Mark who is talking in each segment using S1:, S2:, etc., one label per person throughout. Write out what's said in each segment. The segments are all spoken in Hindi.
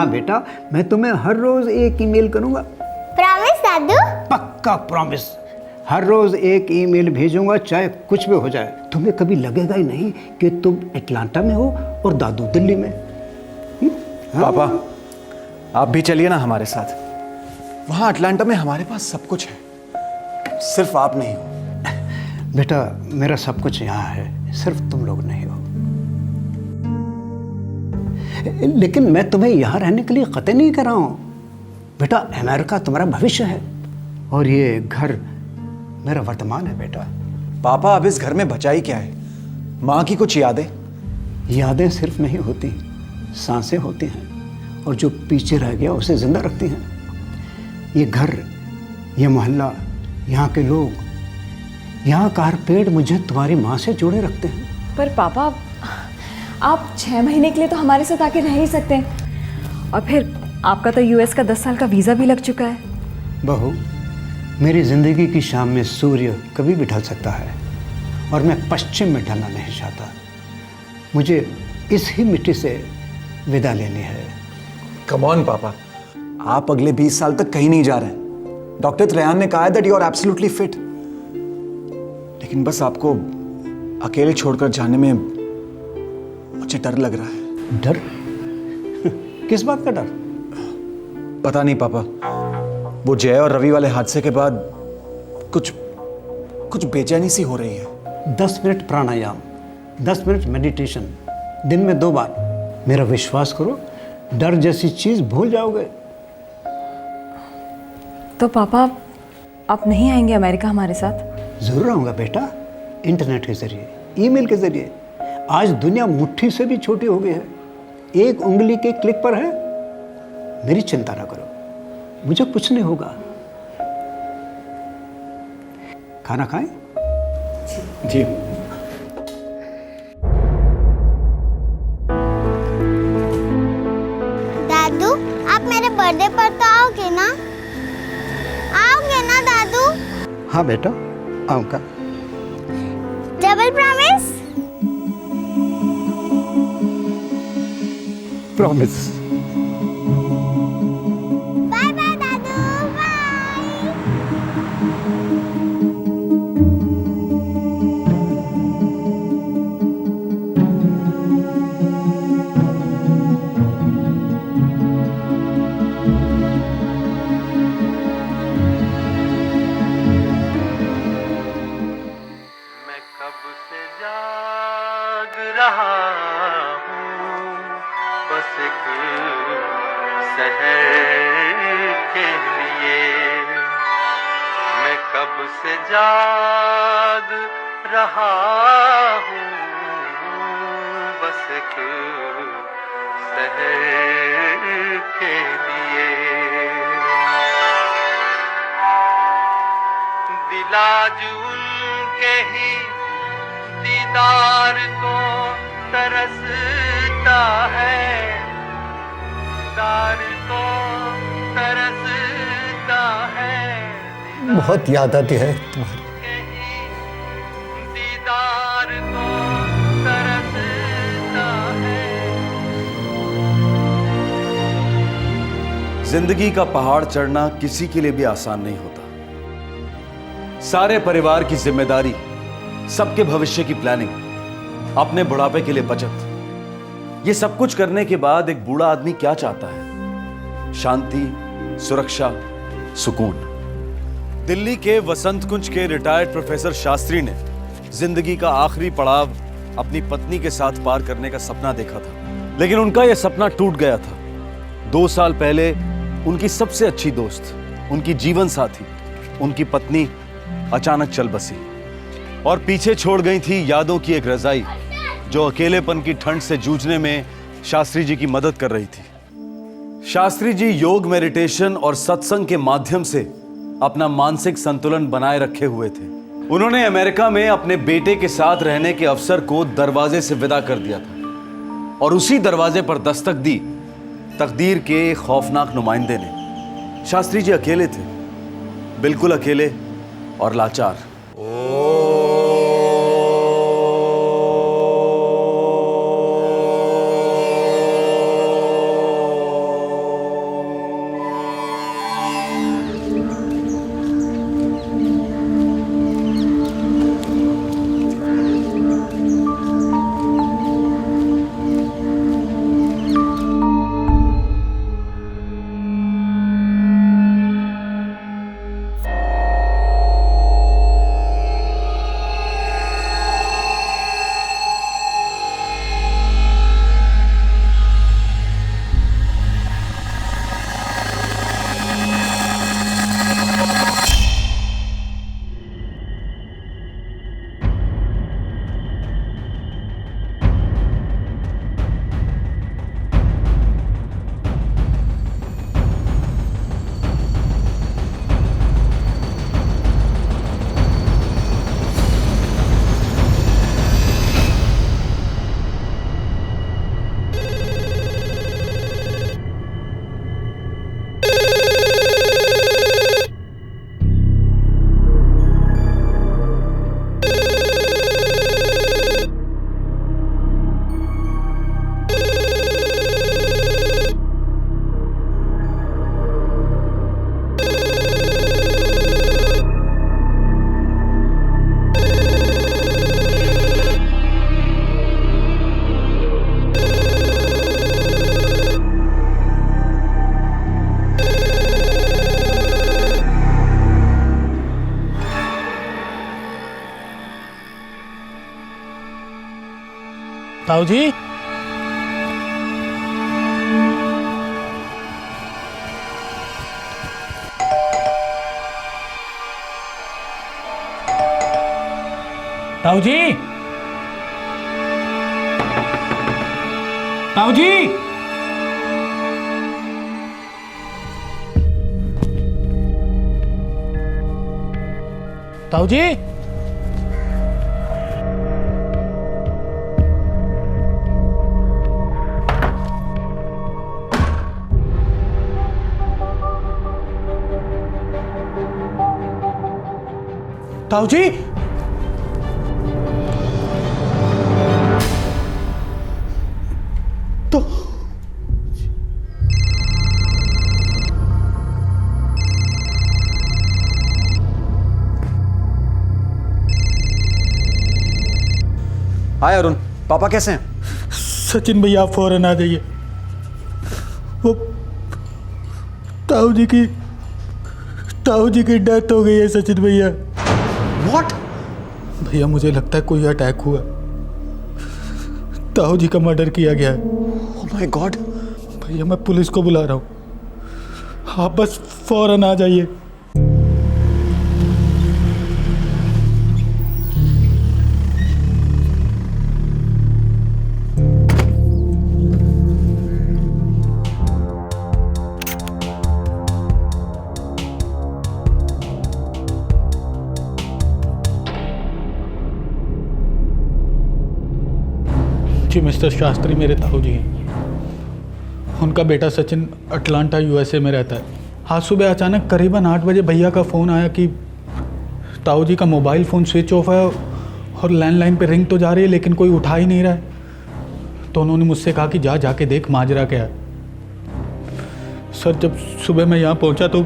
S1: हाँ बेटा, मैं तुम्हें हर रोज एक ईमेल करूंगा।
S2: प्रॉमिस दादू?
S1: पक्का प्रॉमिस। हर रोज एक ईमेल भेजूंगा, चाहे कुछ भी हो जाए। तुम्हें कभी लगेगा ही नहीं कि तुम एटलांटा में हो और दादू दिल्ली में। हाँ?
S3: पापा आप भी चलिए ना हमारे साथ। वहां अटलांटा में हमारे पास सब कुछ है, सिर्फ आप नहीं हो।
S1: बेटा मेरा सब कुछ यहाँ है, सिर्फ तुम लोग नहीं हो। लेकिन मैं तुम्हें यहाँ रहने के लिए कतई नहीं कर रहा हूँ बेटा। अमेरिका तुम्हारा भविष्य है और ये घर मेरा वर्तमान है बेटा।
S3: पापा अब इस घर में बचा ही क्या है? माँ की कुछ यादें?
S1: यादें सिर्फ नहीं होती, सांसें होती हैं, और जो पीछे रह गया उसे जिंदा रखती हैं। ये घर, ये मोहल्ला, यहाँ के लोग, यहाँ का हर पेड़ मुझे तुम्हारी माँ से जोड़े रखते हैं।
S4: पर पापा आप 6 महीने के लिए तो हमारे साथ आके रह ही सकते हैं, और फिर आपका तो यूएस का 10 साल का वीज़ा भी लग चुका है।
S1: बहू, मेरी जिंदगी की शाम में सूर्य कभी भी ढल सकता है और मैं पश्चिम में ढलना नहीं चाहता। मुझे इस ही मिट्टी से विदा लेनी है।
S3: कम ऑन पापा, आप अगले 20 साल तक कहीं नहीं जा रहे हैं। डॉक्टर त्रयान ने कहा है that you are absolutely fit. लेकिन बस आपको अकेले छोड़कर जाने में मुझे डर लग रहा है।
S1: डर? किस बात का डर?
S3: पता नहीं पापा, वो जय और रवि वाले हादसे के बाद कुछ बेचैनी सी हो रही है।
S1: 10 मिनट प्राणायाम, 10 मिनट मेडिटेशन, दिन में 2 बार। मेरा विश्वास करो, डर जैसी चीज भूल जाओगे।
S4: तो पापा आप नहीं आएंगे अमेरिका हमारे साथ?
S1: जरूर आऊंगा बेटा, इंटरनेट के जरिए, ईमेल के जरिए। आज दुनिया मुट्ठी से भी छोटी हो गई है, एक उंगली के क्लिक पर है। मेरी चिंता ना करो, मुझे कुछ नहीं होगा। खाना खाएं?
S3: जी।
S2: दादू आप मेरे बर्थडे पर तो आओगे ना? आओगे ना दादू?
S1: हाँ बेटा, आऊंगा।
S2: Double promise?
S1: Promise.
S2: Bye bye दादू, बाय।
S5: मैं कब से जाग रहा हूँ, बस एक शहर के लिए। मैं कब से जाग रहा हूँ, बस एक शहर के लिए। दिल आज उनके ही दीदार को तरसता है, दीदार को तरसता है।
S1: बहुत याद आती है तुम्हारी।
S5: कहीं दीदार को तरसता है।
S6: जिंदगी का पहाड़ चढ़ना किसी के लिए भी आसान नहीं होता। सारे परिवार की जिम्मेदारी, सबके भविष्य की प्लानिंग, अपने बुढ़ापे के लिए बचत, ये सब कुछ करने के बाद एक बूढ़ा आदमी क्या चाहता है? शांति, सुरक्षा, सुकून। दिल्ली के वसंत कुंज के रिटायर्ड प्रोफेसर शास्त्री ने जिंदगी का आखिरी पड़ाव अपनी पत्नी के साथ पार करने का सपना देखा था, लेकिन उनका यह सपना टूट गया था। 2 साल पहले उनकी सबसे अच्छी दोस्त, उनकी जीवन साथी, उनकी पत्नी अचानक चल बसी और पीछे छोड़ गई थी यादों की एक रजाई जो अकेलेपन की ठंड से जूझने में शास्त्री जी की मदद कर रही थी। शास्त्री जी योग, मेडिटेशन और सत्संग के माध्यम से अपना मानसिक संतुलन बनाए रखे हुए थे। उन्होंने अमेरिका में अपने बेटे के साथ रहने के अवसर को दरवाजे से विदा कर दिया था और उसी दरवाजे पर दस्तक दी तकदीर के खौफनाक नुमाइंदे ने। शास्त्री जी अकेले थे, बिल्कुल अकेले और लाचार।
S7: ताऊ जी, ताऊ जी, ताऊ जी, ताऊ जी, ताऊ जी, तो
S3: हाय अरुण, पापा कैसे हैं?
S7: सचिन भैया आप फौरन आ जाइए। वो ताऊ जी की डेथ हो गई है सचिन भैया।
S3: What?
S7: भैया मुझे लगता है कोई अटैक हुआ, ताऊ जी का मर्डर किया गया है।
S3: Oh my God!
S7: भैया मैं पुलिस को बुला रहा हूँ, आप बस फौरन आ जाइए। जी मिस्टर शास्त्री मेरे ताऊ जी हैं। उनका बेटा सचिन अटलांटा यूएसए में रहता है। आज सुबह अचानक करीबन 8 बजे भैया का फ़ोन आया कि ताऊ जी का मोबाइल फ़ोन स्विच ऑफ है और लैंडलाइन पे रिंग तो जा रही है लेकिन कोई उठा ही नहीं रहा है। तो उन्होंने मुझसे कहा कि जाके देख माजरा क्या है। सर जब सुबह मैं यहाँ पहुँचा तो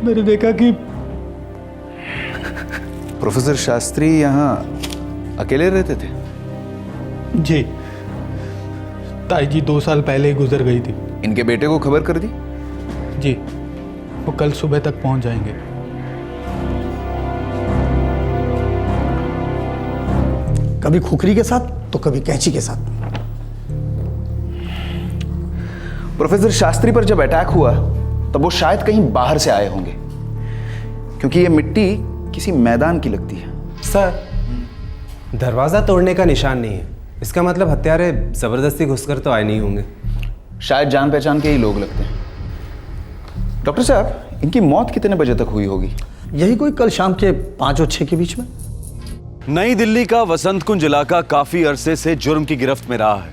S7: मैंने देखा कि
S8: प्रोफेसर शास्त्री यहाँ अकेले रहते थे?
S7: जी ताई जी 2 साल पहले ही गुजर गई थी।
S8: इनके बेटे को खबर कर दी?
S7: जी वो कल सुबह तक पहुंच जाएंगे।
S1: कभी खुखरी के साथ तो कभी कैंची के साथ।
S8: प्रोफेसर शास्त्री पर जब अटैक हुआ तब वो शायद कहीं बाहर से आए होंगे, क्योंकि ये मिट्टी किसी मैदान की लगती है।
S9: सर दरवाजा तोड़ने का निशान नहीं है, इसका मतलब हत्यारे जबरदस्ती घुसकर तो आए नहीं होंगे।
S8: शायद जान पहचान के ही लोग लगते हैं। डॉक्टर साहब इनकी मौत कितने बजे तक हुई होगी?
S1: यही कोई कल शाम के 5 और 6 के बीच में।
S6: नई दिल्ली का वसंत कुंज इलाका काफी अरसे से जुर्म की गिरफ्त में रहा है।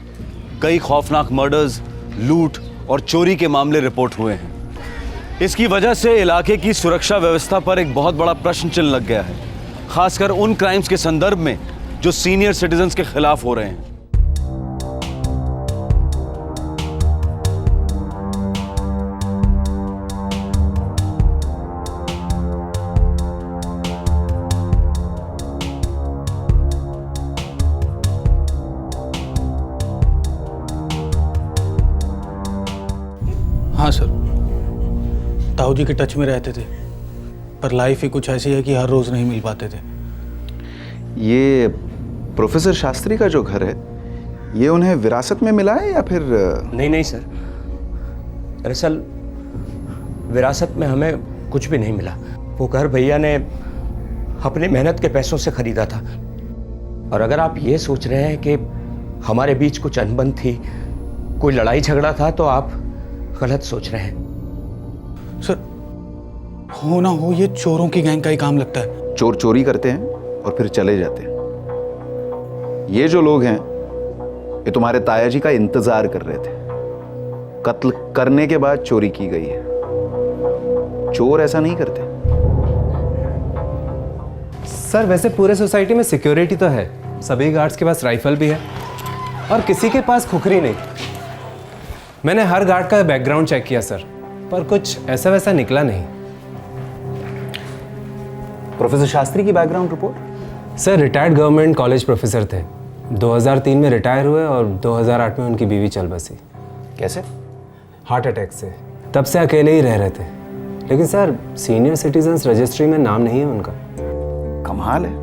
S6: कई खौफनाक मर्डर्स, लूट और चोरी के मामले रिपोर्ट हुए हैं। इसकी वजह से इलाके की सुरक्षा व्यवस्था पर एक बहुत बड़ा प्रश्न चिन्ह लग गया है, खासकर उन क्राइम्स के संदर्भ में जो सीनियर सिटीजन्स के खिलाफ हो रहे हैं।
S7: हाँ सर, ताऊ जी के टच में रहते थे, पर लाइफ ही कुछ ऐसी है कि हर रोज़ नहीं मिल पाते थे।
S8: ये प्रोफेसर शास्त्री का जो घर है ये उन्हें विरासत में मिला है या फिर?
S10: नहीं सर, दरअसल विरासत में हमें कुछ भी नहीं मिला। वो घर भैया ने अपनी मेहनत के पैसों से खरीदा था। और अगर आप ये सोच रहे हैं कि हमारे बीच कुछ अनबन थी, कोई लड़ाई झगड़ा था, तो आप गलत सोच रहे हैं।
S7: सर हो ना हो ये चोरों की गैंग का ही काम लगता है।
S8: चोर चोरी करते हैं और फिर चले जाते हैं। ये जो लोग हैं ये तुम्हारे ताया जी का इंतजार कर रहे थे। कत्ल करने के बाद चोरी की गई है। चोर ऐसा नहीं करते।
S9: सर वैसे पूरे सोसाइटी में सिक्योरिटी तो है, सभी गार्ड्स के पास राइफल भी है और किसी के पास खुखरी नहीं। मैंने हर गार्ड का बैकग्राउंड चेक किया सर, पर कुछ ऐसा वैसा निकला नहीं।
S8: प्रोफेसर शास्त्री की background report?
S9: Sir retired government college professor थे, 2003 में रिटायर हुए और 2008 में उनकी बीवी चल बसी।
S8: कैसे?
S9: हार्ट अटैक से। तब से अकेले ही रह रहे थे। लेकिन सर सीनियर सिटीजन्स रजिस्ट्री में नाम नहीं है उनका।
S8: कमाल है।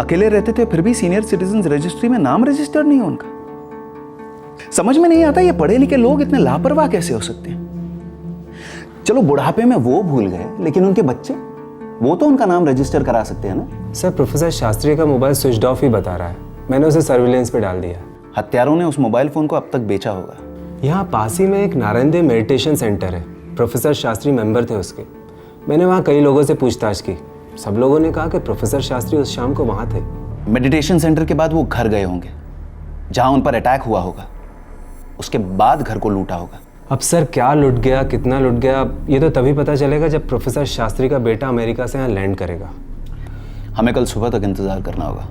S8: अकेले रहते थे फिर भी सीनियर सिटीजन रजिस्ट्री में नाम रजिस्टर्ड नहीं है उनका। समझ में नहीं आता ये पढ़े लिखे लोग इतने लापरवाह कैसे हो सकते हैं। चलो बुढ़ापे में वो भूल गए, लेकिन उनके बच्चे, वो तो उनका नाम रजिस्टर करा सकते हैं ना।
S9: सर प्रोफेसर शास्त्री का मोबाइल स्विच ऑफ ही बता रहा है, मैंने उसे सर्विलेंस पे डाल दिया।
S8: हत्यारों ने उस मोबाइल फोन को अब तक बेचा होगा।
S9: यहाँ पास ही में एक नारायण मेडिटेशन सेंटर है, प्रोफेसर शास्त्री मेंबर थे उसके। मैंने वहाँ कई लोगों से पूछताछ की, सब लोगों ने कहा कि प्रोफेसर शास्त्री उस शाम को वहाँ थे।
S8: मेडिटेशन सेंटर के बाद वो घर गए होंगे जहाँ उन पर अटैक हुआ होगा, उसके बाद घर को लूटा होगा।
S9: अब सर क्या लुट गया, कितना लुट गया, ये तो तभी पता चलेगा जब प्रोफेसर शास्त्री का बेटा अमेरिका से यहाँ लैंड करेगा।
S8: हमें कल सुबह तक इंतजार करना होगा।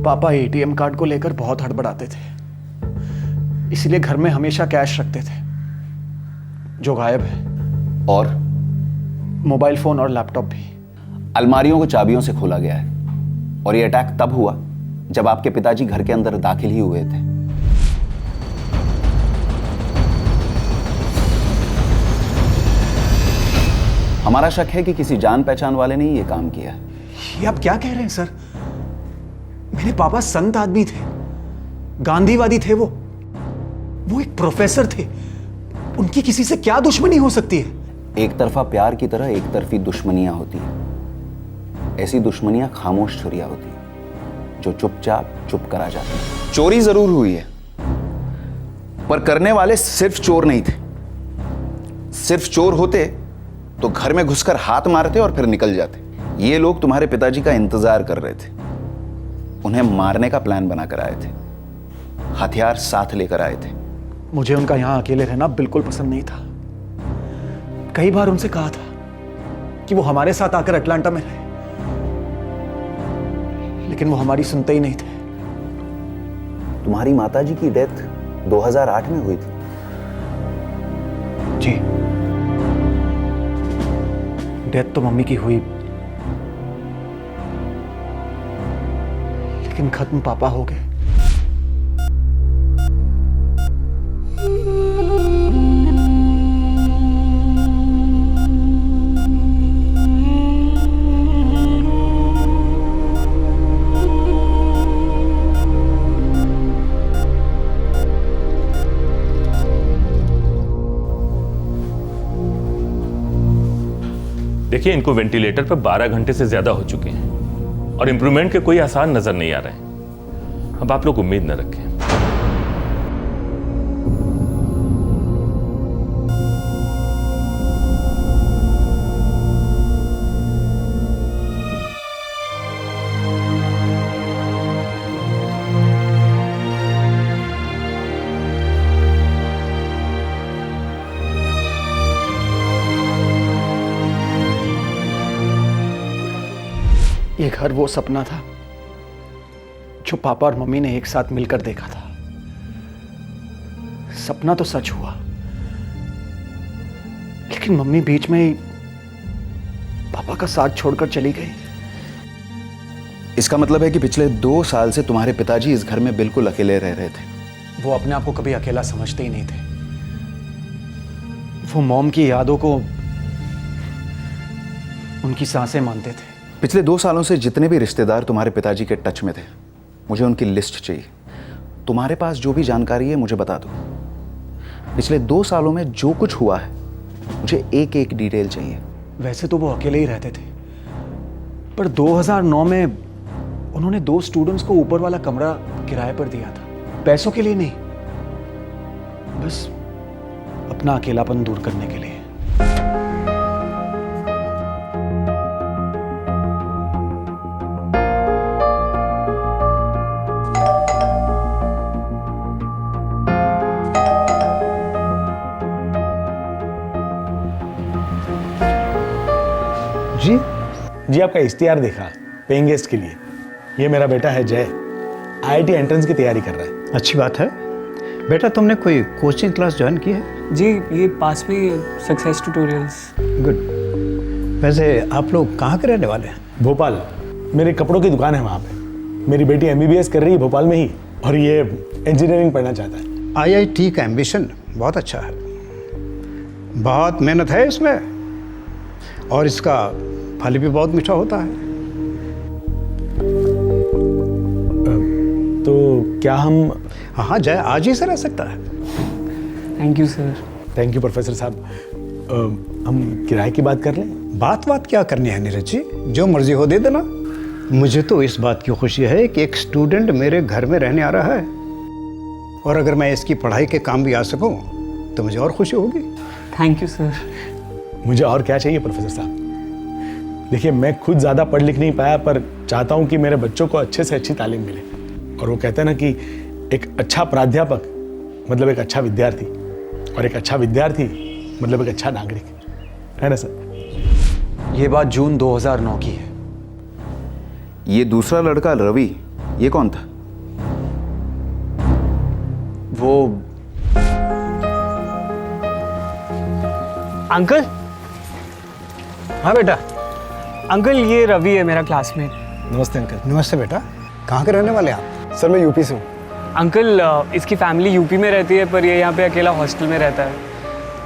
S3: पापा एटीएम कार्ड को लेकर बहुत हड़बड़ाते थे, इसलिए घर में हमेशा कैश रखते थे जो गायब है,
S8: और
S3: मोबाइल फोन और लैपटॉप भी।
S8: अलमारियों को चाबियों से खोला गया है, और ये अटैक तब हुआ जब आपके पिताजी घर के अंदर दाखिल ही हुए थे। हमारा शक है कि किसी जान पहचान वाले ने ये काम किया है।
S3: ये आप क्या कह रहे हैं सर? मेरे पापा संत आदमी थे, गांधीवादी थे। वो एक प्रोफेसर थे, उनकी किसी से क्या दुश्मनी हो सकती है?
S8: एक तरफा प्यार की तरह एक तरफी दुश्मनियां होती हैं। ऐसी दुश्मनियां खामोश छुरियां होती हैं जो चुपचाप चुप करा जाती हैं। चोरी जरूर हुई है, पर करने वाले सिर्फ चोर नहीं थे। सिर्फ चोर होते तो घर में घुसकर हाथ मारते और फिर निकल जाते। ये लोग तुम्हारे पिताजी का इंतजार कर रहे थे, उन्हें मारने का प्लान बनाकर आए थे, हथियार साथ लेकर आए थे।
S3: मुझे उनका यहां अकेले रहना बिल्कुल पसंद नहीं था। कई बार उनसे कहा था कि वो हमारे साथ आकर अटलांटा में रहे, लेकिन वो हमारी सुनते ही नहीं थे।
S8: तुम्हारी माताजी की डेथ 2008 में हुई थी।
S3: जी, डेथ तो मम्मी की हुई, लेकिन खत्म पापा हो गए।
S11: देखिए, इनको वेंटिलेटर पर 12 घंटे से ज्यादा हो चुके हैं और इंप्रूवमेंट के कोई आसार नजर नहीं आ रहे हैं। अब आप लोग उम्मीद न रखें।
S3: ये घर वो सपना था जो पापा और मम्मी ने एक साथ मिलकर देखा था। सपना तो सच हुआ, लेकिन मम्मी बीच में ही पापा का साथ छोड़कर चली गई।
S8: इसका मतलब है कि पिछले 2 साल से तुम्हारे पिताजी इस घर में बिल्कुल अकेले रह रहे थे।
S3: वो अपने आप को कभी अकेला समझते ही नहीं थे। वो मॉम की यादों को उनकी सांसें मानते थे।
S8: पिछले 2 सालों से जितने भी रिश्तेदार तुम्हारे पिताजी के टच में थे, मुझे उनकी लिस्ट चाहिए। तुम्हारे पास जो भी जानकारी है मुझे बता दो। पिछले 2 सालों में जो कुछ हुआ है मुझे एक एक डिटेल चाहिए।
S3: वैसे तो वो अकेले ही रहते थे, पर 2009 में उन्होंने 2 स्टूडेंट्स को ऊपर वाला कमरा किराए पर दिया था, पैसों के लिए नहीं, बस अपना अकेलापन दूर करने के लिए।
S12: जी आपका इश्तिहार देखा पेइंग गेस्ट के लिए। ये मेरा बेटा है जय, आईआईटी एंट्रेंस की तैयारी कर रहा है।
S1: अच्छी बात है। बेटा तुमने कोई कोचिंग क्लास ज्वाइन की है?
S13: जी ये पास में सक्सेस ट्यूटोरियल्स।
S1: गुड। वैसे आप लोग कहाँ के रहने वाले हैं?
S12: भोपाल, मेरे कपड़ों की दुकान है वहाँ पे। मेरी बेटी एमबीबीएस कर रही है भोपाल में ही, और ये इंजीनियरिंग पढ़ना चाहता है।
S1: आईआईटी का एम्बिशन बहुत अच्छा है, बहुत मेहनत है इसमें, और इसका फल भी बहुत मीठा होता है।
S12: तो क्या हम?
S1: हाँ जय आज ही से रह सकता है।
S13: Thank you sir.
S12: Thank you professor साहब। हम किराए की बात कर लें?
S1: बात क्या करनी है नीरज जी, जो मर्जी हो दे देना। मुझे तो इस बात की खुशी है कि एक स्टूडेंट मेरे घर में रहने आ रहा है, और अगर मैं इसकी पढ़ाई के काम भी आ सकूं तो मुझे और खुशी होगी।
S13: Thank you sir.
S12: मुझे और क्या चाहिए प्रोफेसर साहब? देखिए मैं खुद ज़्यादा पढ़ लिख नहीं पाया, पर चाहता हूँ कि मेरे बच्चों को अच्छे से अच्छी तालीम मिले। और वो कहते हैं ना कि एक अच्छा प्राध्यापक मतलब एक अच्छा विद्यार्थी, और एक अच्छा विद्यार्थी मतलब एक अच्छा नागरिक, है ना सर?
S3: ये बात जून 2009 की है।
S8: ये दूसरा लड़का रवि, ये कौन था?
S3: वो
S13: अंकल। हाँ बेटा। अंकल ये रवि है मेरा क्लासमेट।
S12: नमस्ते अंकल।
S1: नमस्ते बेटा। कहाँ के रहने वाले आप?
S12: सर मैं यूपी से हूँ।
S13: अंकल इसकी फैमिली यूपी में रहती है, पर ये यहाँ पे अकेला हॉस्टल में रहता है,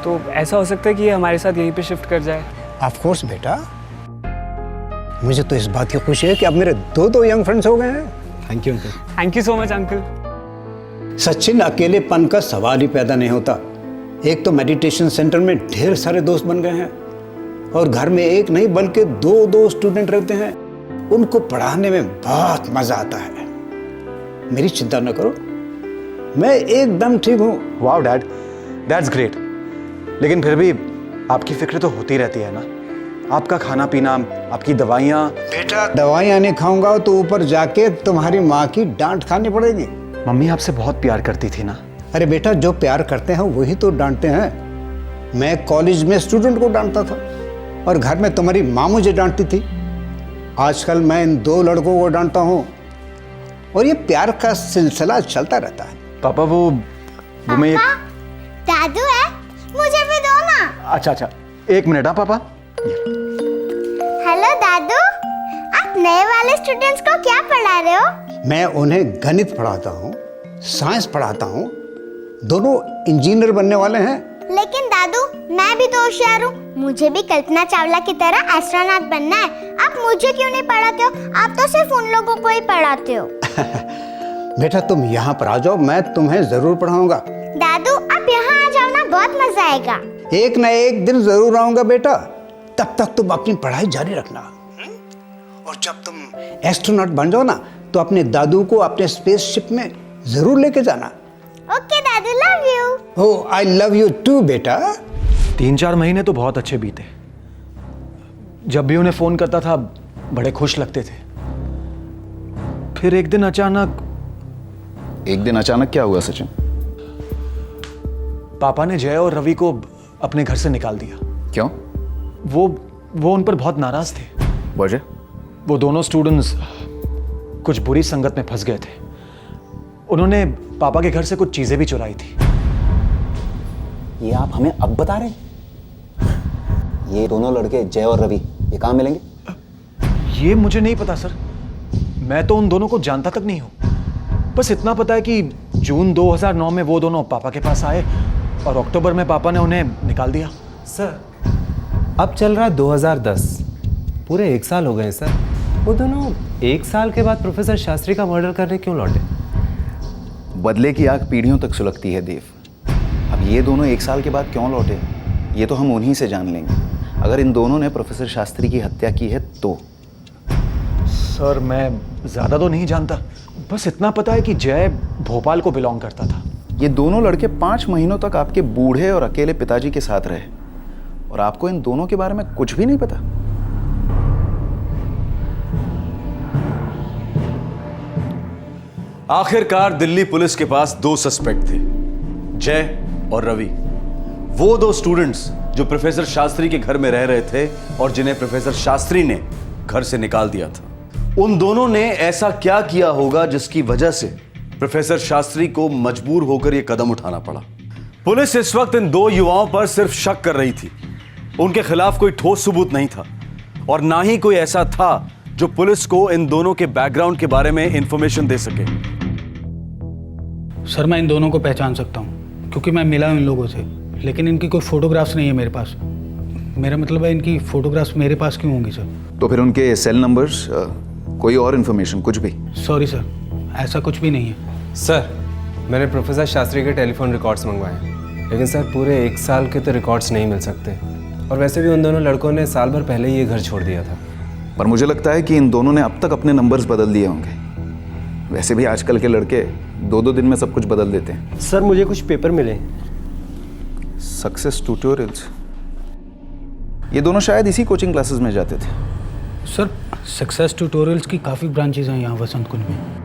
S13: तो ऐसा हो सकता है कि ये हमारे साथ यहीं पे शिफ्ट कर जाए।
S1: ऑफ कोर्स बेटा, मुझे तो इस बात की खुशी है कि अब मेरे 2 यंग फ्रेंड्स हो गए हैं।
S12: Thank you uncle.
S13: Thank you so much uncle.
S1: Sachin, अकेलेपन का सवाल ही पैदा नहीं होता। एक तो मेडिटेशन सेंटर में ढेर सारे दोस्त बन गए हैं, और घर में एक नहीं बल्कि 2 स्टूडेंट रहते हैं। उनको पढ़ाने में बहुत मजा आता है। मेरी चिंता न करो, मैं एकदम ठीक हूँ।
S3: Wow dad, that's great. लेकिन फिर भी आपकी फिक्र तो होती रहती है ना, आपका खाना पीना, आपकी दवाइयाँ।
S1: बेटा दवाइयाँ नहीं खाऊंगा तो ऊपर जाके तुम्हारी माँ की डांट खानी पड़ेगी।
S3: मम्मी आपसे बहुत प्यार करती थी ना।
S1: अरे बेटा, जो प्यार करते हैं वही तो डांटते हैं। मैं कॉलेज में स्टूडेंट को डांटता था, और घर में तुम्हारी माँ मुझे डांटती थी। आजकल मैं इन 2 लड़कों को डांटता हूँ, और ये प्यार का सिलसिला चलता रहता है।
S3: पापा वो मैं ये...
S2: दादू है, मुझे भी दो ना।
S3: अच्छा, 1 मिनट। हाँ पापा।
S2: हेलो दादू, आप नए वाले स्टूडेंट्स को क्या पढ़ा रहे हो?
S1: मैं उन्हें गणित पढ़ाता हूँ, साइंस पढ़ाता हूँ। दोनों इंजीनियर बनने वाले हैं।
S2: लेकिन दादू मैं भी तो होशियार हूँ, मुझे भी कल्पना चावला की तरह एस्ट्रोनॉट बनना है। आप मुझे क्यों नहीं पढ़ाते हो? आप तो सिर्फ उन लोगों को ही पढ़ाते हो।
S1: बेटा तुम यहाँ पर आ जाओ, मैं तुम्हें जरूर पढ़ाऊंगा।
S2: दादू आप यहाँ आ जाओ ना, बहुत मजा आएगा।
S1: एक न एक दिन जरूर आऊंगा बेटा, तब तक तुम अपनी पढ़ाई जारी रखना। और जब तुम एस्ट्रोनॉट बन जाओ ना, तो अपने दादू को अपने स्पेसशिप में जरूर लेके जाना।
S2: ओके दादू, love you.
S1: Oh I love you too बेटा।
S3: 3-4 महीने तो बहुत अच्छे बीते। जब भी उन्हें फोन करता था बड़े खुश लगते थे। फिर एक दिन अचानक
S8: क्या हुआ सचिन?
S3: पापा ने जय और रवि को अपने घर से निकाल दिया।
S8: क्यों?
S3: वो उन पर बहुत नाराज थे।
S8: वजह?
S3: वो दोनों स्टूडेंट्स कुछ बुरी संगत में फंस गए थे। उन्होंने पापा के घर से कुछ चीजें भी चुराई थी।
S14: ये आप हमें अब बता रहे? ये दोनों लड़के जय और रवि ये कहाँ मिलेंगे?
S3: ये मुझे नहीं पता सर, मैं तो उन दोनों को जानता तक नहीं हूं। बस इतना पता है कि जून 2009 में वो दोनों पापा के पास आए और अक्टूबर में पापा ने उन्हें निकाल दिया।
S9: सर अब चल रहा है 2010, पूरे 1 साल हो गए सर। वो दोनों 1 साल के बाद प्रोफेसर शास्त्री का मर्डर करने क्यों लौटे?
S8: बदले की आग पीढ़ियों तक सुलगती है देव। अब ये दोनों 1 साल के बाद क्यों लौटे, ये तो हम उन्हीं से जान लेंगे। अगर इन दोनों ने प्रोफेसर शास्त्री की हत्या की है तो।
S3: सर मैं ज़्यादा तो नहीं जानता, बस इतना पता है कि जय भोपाल को बिलोंग करता था।
S8: ये दोनों लड़के 5 महीनों तक आपके बूढ़े और अकेले पिताजी के साथ रहे और आपको इन दोनों के बारे में कुछ भी नहीं पता।
S6: आखिरकार दिल्ली पुलिस के पास 2 सस्पेक्ट थे, जय और रवि। वो 2 स्टूडेंट्स जो प्रोफेसर शास्त्री के घर में रह रहे थे और जिन्हें प्रोफेसर शास्त्री ने घर से निकाल दिया था। उन दोनों ने ऐसा क्या किया होगा जिसकी वजह से प्रोफेसर शास्त्री को मजबूर होकर यह कदम उठाना पड़ा। पुलिस इस वक्त इन 2 युवाओं पर सिर्फ शक कर रही थी। उनके खिलाफ कोई ठोस सबूत नहीं था और ना ही कोई ऐसा था जो पुलिस को इन दोनों के बैकग्राउंड के बारे में इंफॉर्मेशन दे सके।
S7: सर मैं इन दोनों को पहचान सकता हूँ क्योंकि मैं मिला हूँ इन लोगों से, लेकिन इनकी कोई फोटोग्राफ्स नहीं है मेरे पास। मेरा मतलब है इनकी फोटोग्राफ्स मेरे पास क्यों होंगी सर?
S8: तो फिर उनके सेल नंबर्स, कोई और इन्फॉर्मेशन, कुछ भी?
S7: सॉरी सर, ऐसा कुछ भी नहीं है।
S9: सर मैंने प्रोफेसर शास्त्री के टेलीफोन रिकॉर्ड्स मंगवाए, लेकिन सर पूरे 1 साल के तो रिकॉर्ड्स नहीं मिल सकते। और वैसे भी उन दोनों लड़कों ने साल भर पहले ही ये घर छोड़ दिया था।
S8: पर मुझे लगता है कि इन दोनों ने अब तक अपने नंबर्स बदल दिए होंगे। वैसे भी आजकल के लड़के 2-2 दिन में सब कुछ बदल देते हैं।
S10: सर मुझे कुछ पेपर मिले,
S8: सक्सेस ट्यूटोरियल्स। ये दोनों शायद इसी कोचिंग क्लासेस में जाते थे।
S7: सर सक्सेस ट्यूटोरियल्स की काफ़ी ब्रांचेज हैं यहाँ वसंत कुंज में।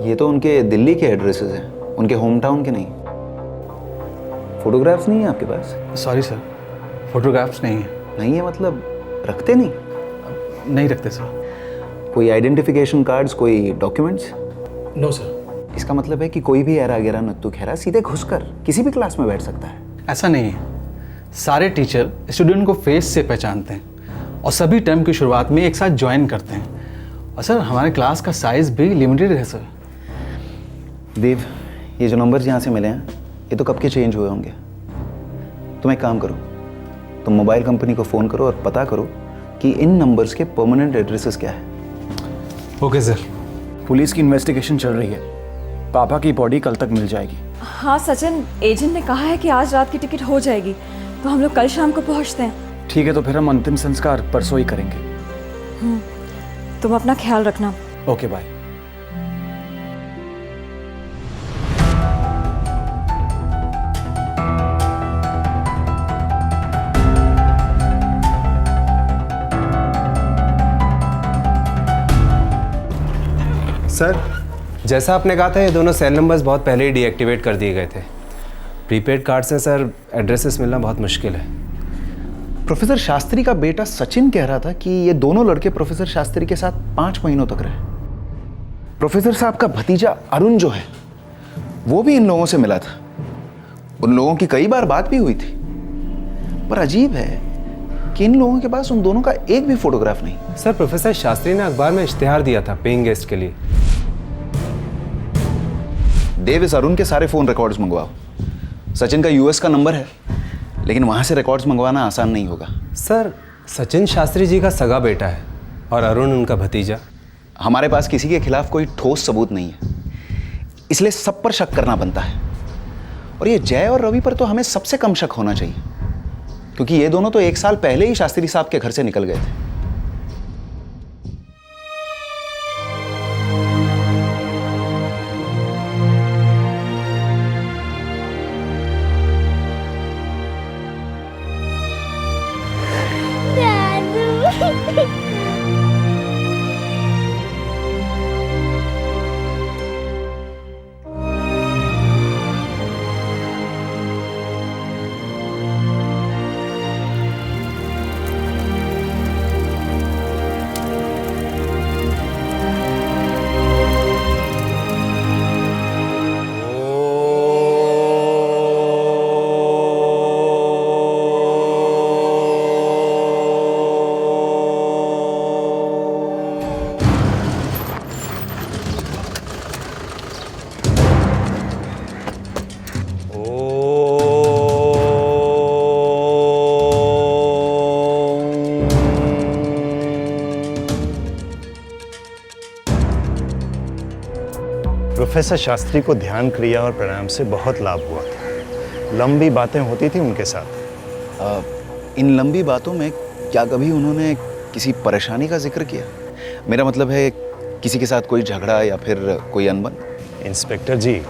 S8: ये तो उनके दिल्ली के एड्रेसेस हैं, उनके होम टाउन के नहीं। फोटोग्राफ्स नहीं है आपके पास?
S7: सॉरी सर, फोटोग्राफ्स नहीं है।
S8: नहीं है मतलब रखते नहीं?
S7: नहीं रखते सर।
S8: कोई आइडेंटिफिकेशन कार्ड्स, कोई डॉक्यूमेंट्स?
S7: No sir.
S8: इसका मतलब है कि कोई भी ऐरा गैरा नत्तू खैरा सीधे घुसकर किसी भी क्लास में बैठ सकता है?
S7: ऐसा नहीं है। सारे टीचर स्टूडेंट को फेस से पहचानते हैं और सभी टर्म की शुरुआत में एक साथ ज्वाइन करते हैं। और सर हमारे क्लास का साइज भी लिमिटेड है सर।
S8: देव, ये जो नंबर्स यहाँ से मिले हैं ये तो कब के चेंज हुए होंगे। तुम एक काम करो, तुम मोबाइल कंपनी को फ़ोन करो और पता करो कि इन नंबर्स के परमानेंट एड्रेसेस क्या है।
S3: Okay sir. पुलिस की इन्वेस्टिगेशन चल रही है, पापा की बॉडी कल तक मिल जाएगी।
S4: हाँ सचिन, एजेंट ने कहा है कि आज रात की टिकट हो जाएगी, तो हम लोग कल शाम को पहुँचते हैं।
S3: ठीक है, तो फिर हम अंतिम संस्कार परसों ही करेंगे।
S4: तुम अपना ख्याल रखना।
S3: Okay bye.
S9: सर जैसा आपने कहा था ये दोनों सेल नंबर्स बहुत पहले ही डीएक्टिवेट कर दिए गए थे। प्रीपेड कार्ड से सर एड्रेसेस मिलना बहुत मुश्किल है।
S8: प्रोफेसर शास्त्री का बेटा सचिन कह रहा था कि ये दोनों लड़के प्रोफेसर शास्त्री के साथ 5 महीनों तक रहे। प्रोफेसर साहब का भतीजा अरुण जो है वो भी इन लोगों से मिला था। उन लोगों की कई बार बात भी हुई थी, पर अजीब है कि इन लोगों के पास उन दोनों का एक भी फोटोग्राफ नहीं।
S9: सर प्रोफेसर शास्त्री ने अखबार में इश्तिहार दिया था पेइंग गेस्ट के लिए।
S8: देव, इस अरुण के सारे फोन रिकॉर्ड्स मंगवाओ। सचिन का यूएस का नंबर है, लेकिन वहां से रिकॉर्ड्स मंगवाना आसान नहीं होगा।
S9: सर सचिन शास्त्री जी का सगा बेटा है और अरुण उनका भतीजा।
S8: हमारे पास किसी के खिलाफ कोई ठोस सबूत नहीं है, इसलिए सब पर शक करना बनता है। और ये जय और रवि पर तो हमें सबसे कम शक होना चाहिए, क्योंकि ये दोनों तो 1 साल पहले ही शास्त्री साहब के घर से निकल गए थे।
S12: प्रोफेसर शास्त्री को ध्यान क्रिया और प्राणायाम से बहुत लाभ हुआ था। लंबी बातें होती थी उनके साथ।
S8: इन लंबी बातों में क्या कभी उन्होंने किसी परेशानी का जिक्र किया? मेरा मतलब है किसी के साथ कोई झगड़ा या फिर कोई अनबन?
S12: इंस्पेक्टर जी,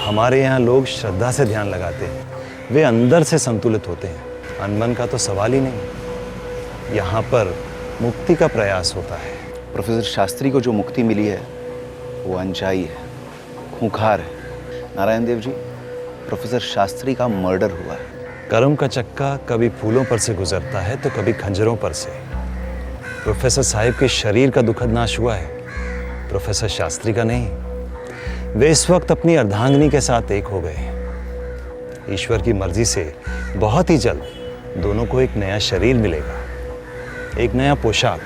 S12: हमारे यहाँ लोग श्रद्धा से ध्यान लगाते हैं, वे अंदर से संतुलित होते हैं। अनबन का तो सवाल ही नहीं। यहाँ पर मुक्ति का प्रयास होता है।
S8: प्रोफेसर शास्त्री को जो मुक्ति मिली है वो अनचाही है, खूंखार है। नारायण देव जी, प्रोफेसर शास्त्री का मर्डर हुआ है।
S12: कर्म का चक्का कभी फूलों पर से गुजरता है तो कभी खंजरों पर से। प्रोफेसर साहिब के शरीर का दुखद नाश हुआ है, प्रोफेसर शास्त्री का नहीं। वे इस वक्त अपनी अर्धांगिनी के साथ एक हो गए। ईश्वर की मर्जी से बहुत ही जल्द दोनों को एक नया शरीर मिलेगा, एक नया पोशाक।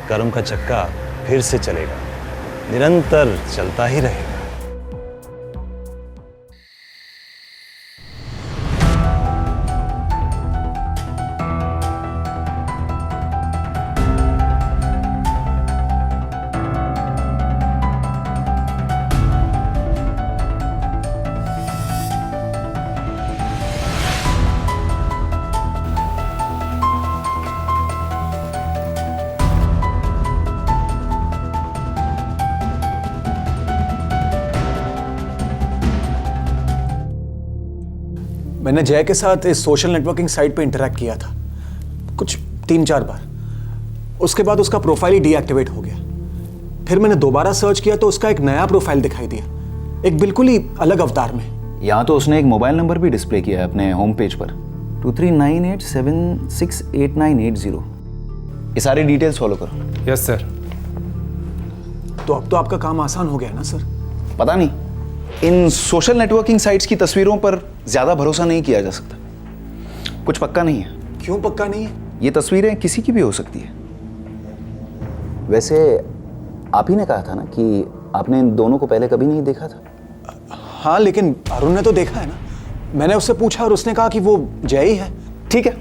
S12: कर्म का चक्का फिर से चलेगा, निरंतर चलता ही रहेगा।
S3: मैंने जय के साथ इस सोशल नेटवर्किंग साइट पे इंटरेक्ट किया था कुछ 3-4 बार। उसके बाद उसका प्रोफाइल ही डीएक्टिवेट हो गया। फिर मैंने दोबारा सर्च किया तो उसका एक नया प्रोफाइल दिखाई दिया, एक बिल्कुल ही अलग अवतार में।
S8: यहाँ तो उसने एक मोबाइल नंबर भी डिस्प्ले किया है अपने होम पेज पर, 2398768980। ये सारी डिटेल्स फॉलो करो।
S9: Yes sir.
S3: तो अब तो आपका काम आसान हो गया ना सर?
S8: पता नहीं, इन सोशल नेटवर्किंग साइट्स की तस्वीरों पर ज्यादा भरोसा नहीं किया जा सकता। कुछ पक्का नहीं है।
S3: क्यों पक्का नहीं है?
S8: ये तस्वीरें किसी की भी हो सकती है। वैसे आप ही ने कहा था ना कि आपने इन दोनों को पहले कभी नहीं देखा था?
S3: हाँ, लेकिन अरुण ने तो देखा है ना। मैंने उससे पूछा और उसने कहा कि वो जय ही है।
S8: ठीक है,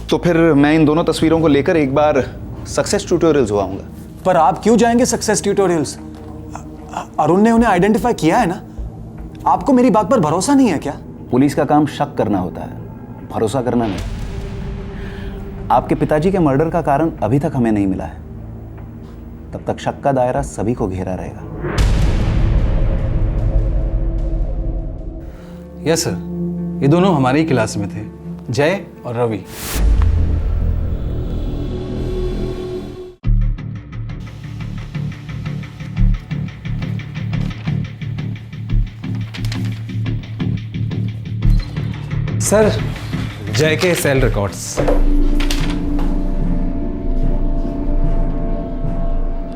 S8: तो फिर मैं इन दोनों तस्वीरों को लेकर एक बार सक्सेस ट्यूटोरियल्स हो आऊंगा।
S3: पर आप क्यों जाएंगे सक्सेस ट्यूटोरियल्स? अरुण ने उन्हें आइडेंटिफाई किया है ना। आपको मेरी बात पर भरोसा नहीं है क्या?
S8: पुलिस का काम शक करना होता है, भरोसा करना नहीं। आपके पिताजी के मर्डर का कारण अभी तक हमें नहीं मिला है, तब तक शक का दायरा सभी को घेरा रहेगा।
S9: यस सर, ये दोनों हमारी ही क्लास में थे, जय और रवि। सर, जय के सेल रिकॉर्ड्स।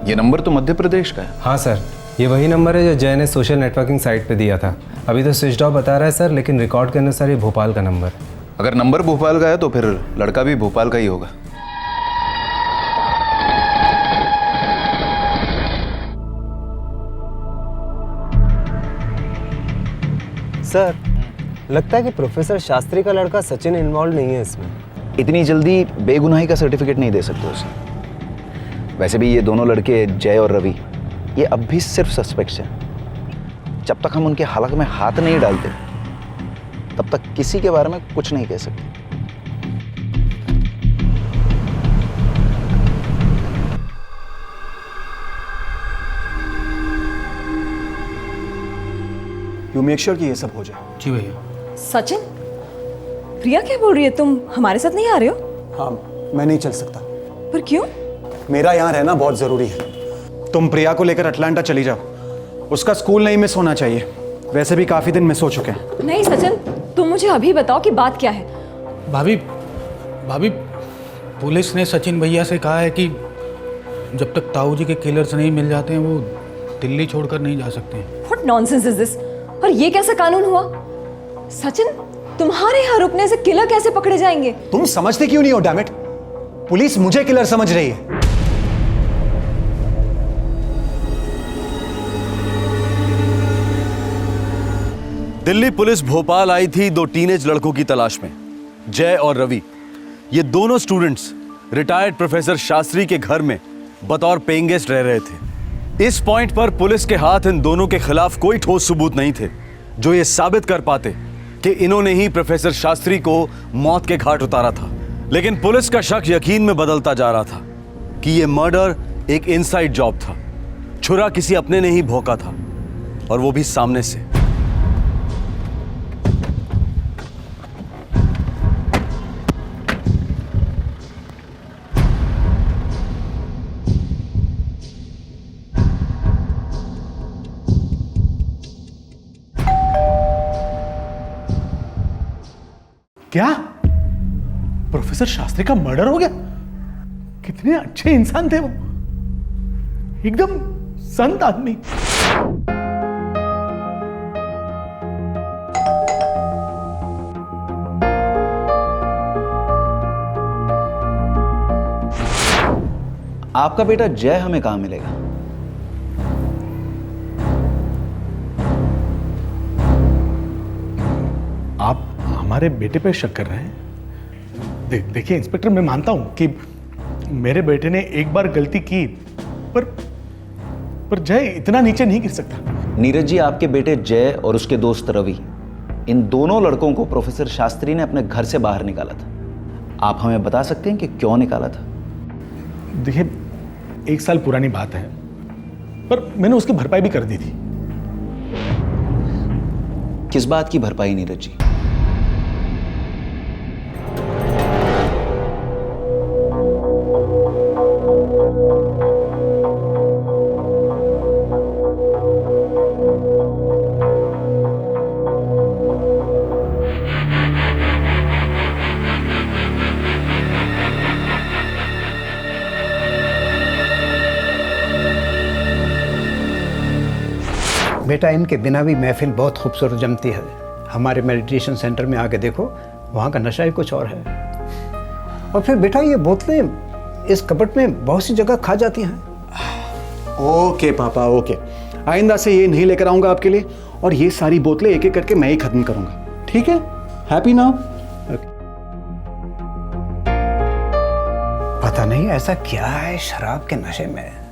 S8: ये नंबर तो मध्य प्रदेश का है।
S9: हाँ सर, ये वही नंबर है जो जय ने सोशल नेटवर्किंग साइट पे दिया था। अभी तो स्विच ऑफ बता रहा है सर, लेकिन रिकॉर्ड के अनुसार ये भोपाल का नंबर है।
S8: अगर नंबर भोपाल का है तो फिर लड़का भी भोपाल का ही होगा।
S9: सर, लगता है कि प्रोफेसर शास्त्री का लड़का सचिन इन्वॉल्व नहीं है इसमें।
S8: इतनी जल्दी बेगुनाही का सर्टिफिकेट नहीं दे सकते उसे। वैसे भी ये दोनों लड़के जय और रवि, ये अब भी सिर्फ सस्पेक्ट्स हैं। जब तक हम उनके हलक में हाथ नहीं डालते तब तक किसी के बारे में कुछ नहीं कह सकते।
S3: यू मेक श्योर कि ये सब हो जाए।
S7: जी भैया।
S4: सचिन, प्रिया क्या बोल रही है? तुम हमारे साथ नहीं आ रहे हो?
S3: हाँ, मैं नहीं चल सकता।
S4: पर क्यों?
S3: मेरा यहाँ रहना बहुत जरूरी है। तुम प्रिया को लेकर अटलांटा चली जाओ। उसका स्कूल नहीं मिस होना चाहिए। वैसे भी काफी दिन मिस हो चुके हैं।
S4: नहीं सचिन, तुम मुझे अभी बताओ कि बात क्या है।
S7: भाभी, पुलिस ने सचिन भैया से कहा है कि जब तक ताऊ जी के किलर्स नहीं मिल जाते हैं वो दिल्ली छोड़कर नहीं जा सकते हैं।
S4: What nonsense is this? और ये कैसा कानून हुआ? सचिन, तुम्हारे यहाँ रुकने से किलर कैसे पकड़े जाएंगे?
S3: तुम समझते क्यों नहीं हो डैम इट? पुलिस मुझे किलर समझ रही है।
S6: दिल्ली पुलिस भोपाल आई थी 2 टीनेज लड़कों की तलाश में, जय और रवि। ये दोनों स्टूडेंट्स रिटायर्ड प्रोफेसर शास्त्री के घर में बतौर पेइंग गेस्ट रह रहे थे। इस पॉइंट पर पुलिस के हाथ इन दोनों के खिलाफ कोई ठोस सबूत नहीं थे जो ये साबित कर पाते कि इन्होंने ही प्रोफेसर शास्त्री को मौत के घाट उतारा था। लेकिन पुलिस का शक यकीन में बदलता जा रहा था कि यह मर्डर एक इनसाइड जॉब था। छुरा किसी अपने ने ही भोंका था, और वो भी सामने से।
S12: क्या प्रोफेसर शास्त्री का मर्डर हो गया? कितने अच्छे इंसान थे वो, एकदम संत आदमी।
S14: आपका बेटा जय हमें कहां मिलेगा?
S12: आप हमारे बेटे पे शक कर रहे हैं? देखिए इंस्पेक्टर, मैं मानता हूं कि मेरे बेटे ने एक बार गलती की, पर जय इतना नीचे नहीं गिर सकता।
S14: नीरज जी, आपके बेटे जय और उसके दोस्त रवि, इन दोनों लड़कों को प्रोफेसर शास्त्री ने अपने घर से बाहर निकाला था। आप हमें बता सकते हैं कि क्यों निकाला था?
S12: देखिए, 1 साल पुरानी बात है, पर मैंने उसकी भरपाई भी कर दी थी।
S14: किस बात की भरपाई नीरज जी?
S1: बेटा, इनके बिना भी महफिल बहुत खूबसूरत जमती है। हमारे मेडिटेशन सेंटर में आके देखो, वहाँ का नशा ही कुछ और है। और फिर बेटा, ये बोतलें इस कपट में बहुत सी जगह खा जाती हैं।
S3: ओके पापा, ओके। आइंदा से ये नहीं लेकर आऊंगा आपके लिए, और ये सारी बोतलें एक एक करके मैं ही खत्म करूंगा, ठीक है? Happy now?
S1: पता नहीं ऐसा क्या है शराब के नशे में।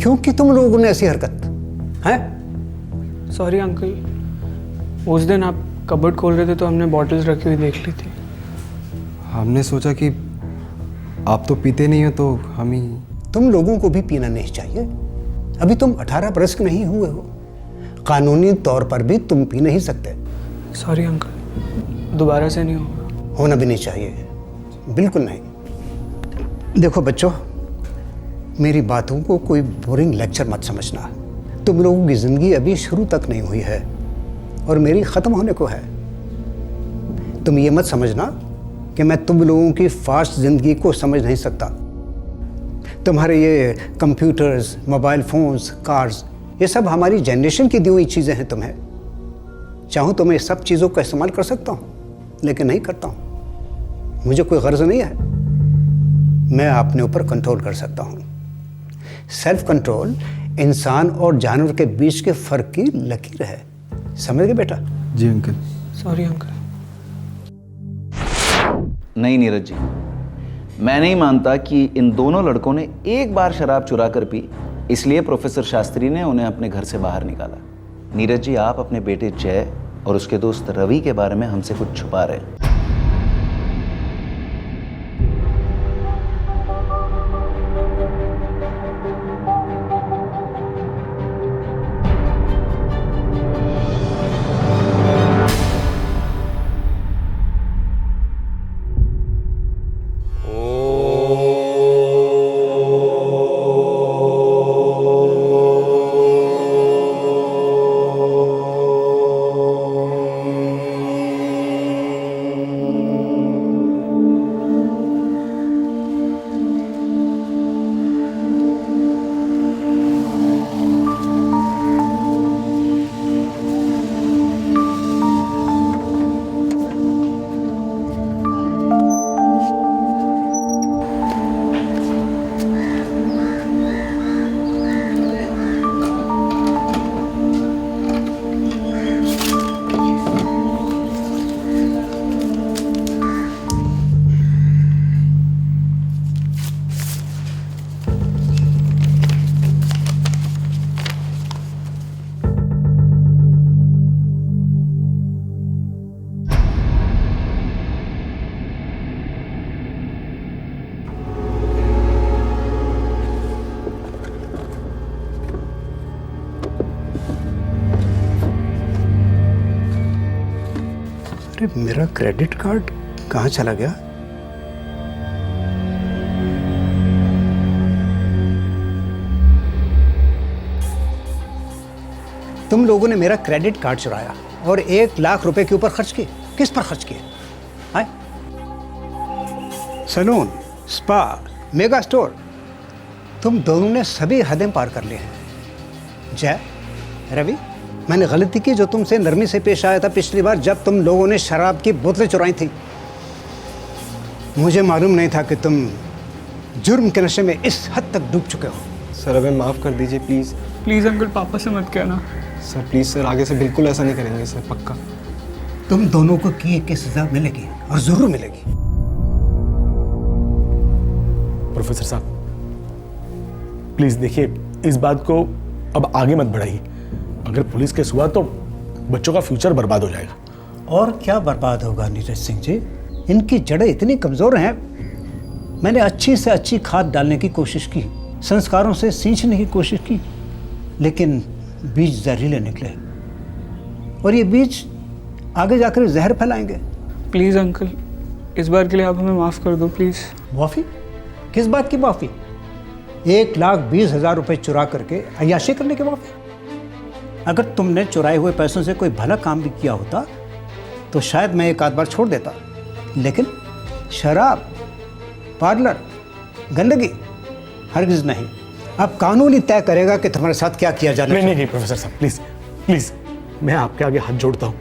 S1: क्यों कि तुम लोगों ने ऐसी हरकत है?
S13: सॉरी अंकल, उस दिन आप कबर्ड खोल रहे थे तो हमने बॉटल्स रखी हुई देख ली थी।
S9: हमने सोचा कि आप तो पीते नहीं हो, तो हम ही।
S1: तुम लोगों को भी पीना नहीं चाहिए। अभी तुम 18 बरस के नहीं हुए हो। कानूनी तौर पर भी तुम पी नहीं सकते।
S13: सॉरी अंकल, दोबारा से नहीं होगा।
S1: होना भी नहीं चाहिए, बिल्कुल नहीं। देखो बच्चों, मेरी बातों को कोई बोरिंग लेक्चर मत समझना। तुम लोगों की ज़िंदगी अभी शुरू तक नहीं हुई है और मेरी ख़त्म होने को है। तुम ये मत समझना कि मैं तुम लोगों की फास्ट ज़िंदगी को समझ नहीं सकता। तुम्हारे ये कंप्यूटर्स, मोबाइल फ़ोन्स, कार्स, ये सब हमारी जनरेशन की दी हुई चीज़ें हैं। तुम्हें चाहूँ तो मैं सब चीज़ों का इस्तेमाल कर सकता हूँ, लेकिन नहीं करता हूँ। मुझे कोई गर्ज नहीं है। मैं अपने ऊपर कंट्रोल कर सकता हूँ। सेल्फ कंट्रोल इंसान और जानवर के बीच के फर्क की लकीर है। समझ गए बेटा?
S9: जी अंकल।
S13: Sorry uncle.
S14: नहीं नीरज जी, मैं नहीं मानता कि इन दोनों लड़कों ने एक बार शराब चुरा कर पी, इसलिए प्रोफेसर शास्त्री ने उन्हें अपने घर से बाहर निकाला। नीरज जी, आप अपने बेटे जय और उसके दोस्त रवि के बारे में हमसे कुछ छुपा रहे हैं।
S1: अरे मेरा क्रेडिट कार्ड कहाँ चला गया? तुम लोगों ने मेरा क्रेडिट कार्ड चुराया और 1 लाख रुपए के ऊपर खर्च किए। किस पर खर्च किए? आए? सैलून, स्पा, मेगा स्टोर, तुम दोनों ने सभी हदें पार कर ली हैं। जय, रवि, मैंने गलती की जो तुमसे नरमी से पेश आया था पिछली बार जब तुम लोगों ने शराब की बोतलें चुराई थी। मुझे मालूम नहीं था कि तुम जुर्म के नशे में इस हद तक डूब चुके हो।
S9: सर हमें माफ़ कर दीजिए प्लीज़।
S13: प्लीज़ अंकल, पापा से मत कहना।
S9: सर प्लीज़ सर, आगे से बिल्कुल ऐसा नहीं करेंगे सर, पक्का।
S1: तुम दोनों को किए की सजा मिलेगी और जरूर मिलेगी।
S12: प्रोफेसर साहब प्लीज देखिए, इस बात को अब आगे मत बढ़ाइए। अगर पुलिस केस हुआ तो बच्चों का फ्यूचर बर्बाद हो जाएगा।
S1: और क्या बर्बाद होगा नीरज सिंह जी? इनकी जड़ें इतनी कमजोर हैं। मैंने अच्छी से अच्छी खाद डालने की कोशिश की, संस्कारों से सींचने की कोशिश की, लेकिन बीज जहरीले निकले और ये बीज आगे जाकर जहर फैलाएंगे।
S13: प्लीज़ अंकल, इस बार के लिए आप हमें माफ़ कर दो प्लीज़।
S1: माफ़ी? किस बात की माफ़ी? 1,20,000 रुपए चुरा करके अय्याशी करने की माफ़ी? अगर तुमने चुराए हुए पैसों से कोई भला काम भी किया होता तो शायद मैं एक आध बार छोड़ देता, लेकिन शराब, पार्लर, गंदगी हरगिज़ नहीं। अब कानून ही तय करेगा कि तुम्हारे साथ क्या किया जाना
S12: नहीं नहीं प्रोफेसर साहब प्लीज प्लीज, मैं आपके आगे हाथ जोड़ता हूँ।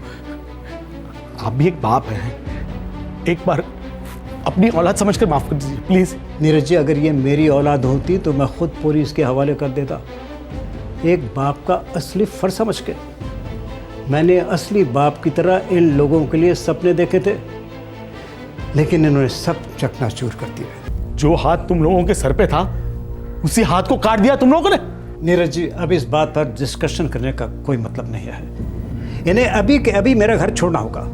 S12: आप भी एक बाप हैं, एक बार अपनी औलाद समझकर माफ कर दीजिए प्लीज।
S1: नीरज जी, अगर ये मेरी औलाद होती तो मैं खुद पुलिस के हवाले कर देता। एक बाप का असली फर्ज समझ के मैंने असली बाप की तरह इन लोगों के लिए सपने देखे थे, लेकिन इन्होंने सब चकनाचूर कर दिया।
S12: जो हाथ तुम लोगों के सर पे था उसी हाथ को काट दिया तुम लोगों ने।
S1: नीरज जी, अब इस बात पर डिस्कशन करने का कोई मतलब नहीं है। इन्हें अभी के अभी मेरा घर छोड़ना होगा।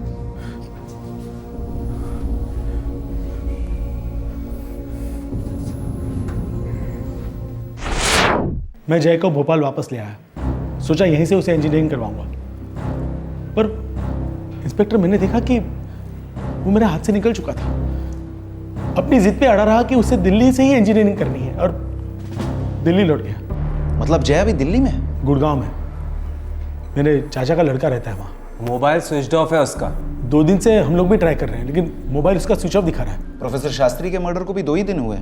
S12: मैं जय को भोपाल वापस ले आया, सोचा यहीं से उसे इंजीनियरिंग करवाऊंगा, पर इंस्पेक्टर मैंने देखा कि वो मेरे हाथ से निकल चुका था। अपनी जिद पे अड़ा रहा कि उसे दिल्ली से ही इंजीनियरिंग करनी है और दिल्ली लौट गया।
S14: मतलब जय अभी दिल्ली में?
S12: गुड़गांव में, मेरे चाचा का लड़का रहता है वहाँ।
S9: मोबाइल स्विच ऑफ है उसका।
S12: 2 दिन से हम लोग भी ट्राई कर रहे हैं, लेकिन मोबाइल उसका स्विच ऑफ दिखा रहा है।
S14: प्रोफेसर शास्त्री के मर्डर को भी 2 ही दिन हुए।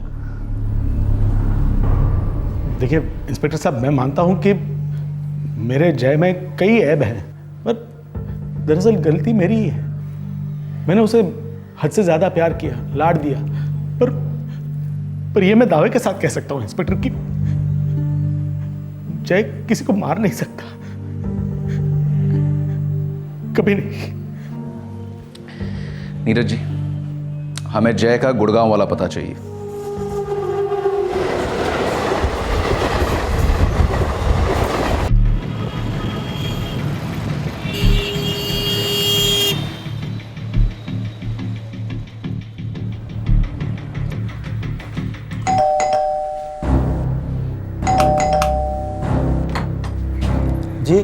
S12: देखिए इंस्पेक्टर साहब, मैं मानता हूं कि मेरे जय में कई ऐब हैं, पर दरअसल गलती मेरी ही है। मैंने उसे हद से ज्यादा प्यार किया, लाड दिया, पर यह मैं दावे के साथ कह सकता हूं इंस्पेक्टर कि जय किसी को मार नहीं सकता, कभी नहीं।
S14: नीरज जी, हमें जय का गुड़गांव वाला पता चाहिए।
S1: जी,